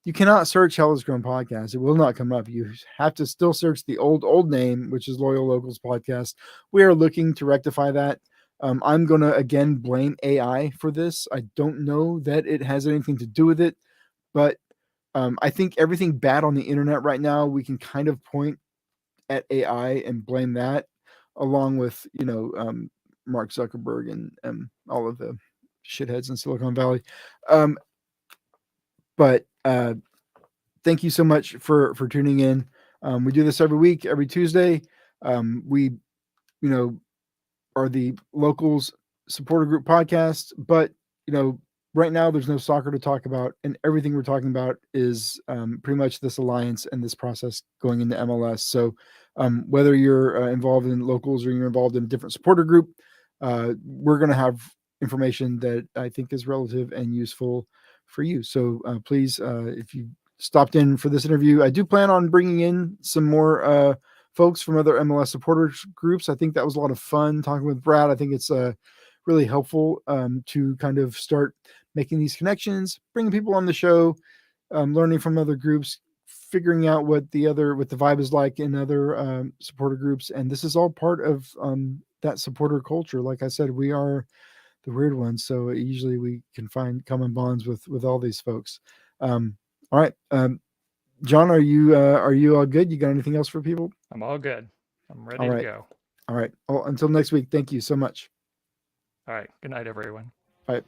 you cannot search Hellas Grown Podcast. It will not come up. You have to still search the old name, which is Loyal Locals Podcast. We are looking to rectify that. I'm going to, again, blame AI for this. I don't know that it has anything to do with it, but I think everything bad on the internet right now, we can kind of point at AI and blame that, along with, Mark Zuckerberg and all of the shitheads in Silicon Valley. But thank you so much for tuning in. We do this every week, every Tuesday. We, are the Locals Supporter Group podcast, but, right now there's no soccer to talk about, and everything we're talking about is pretty much this alliance and this process going into MLS. So whether you're involved in Locals or you're involved in a different supporter group, we're going to have information that I think is relative and useful for you. So please, if you stopped in for this interview, I do plan on bringing in some more folks from other MLS supporters groups. I think that was a lot of fun talking with Brad. I think it's really helpful to kind of start making these connections, bringing people on the show, learning from other groups, figuring out what the vibe is like in other supporter groups. And this is all part of that supporter culture. Like I said, we are the weird ones, so usually we can find common bonds with all these folks. All right, John, are you all good? You got anything else for people? I'm all good. I'm ready All right. to go. All right. Well, until next week, thank you so much. All right. Good night, everyone. Bye.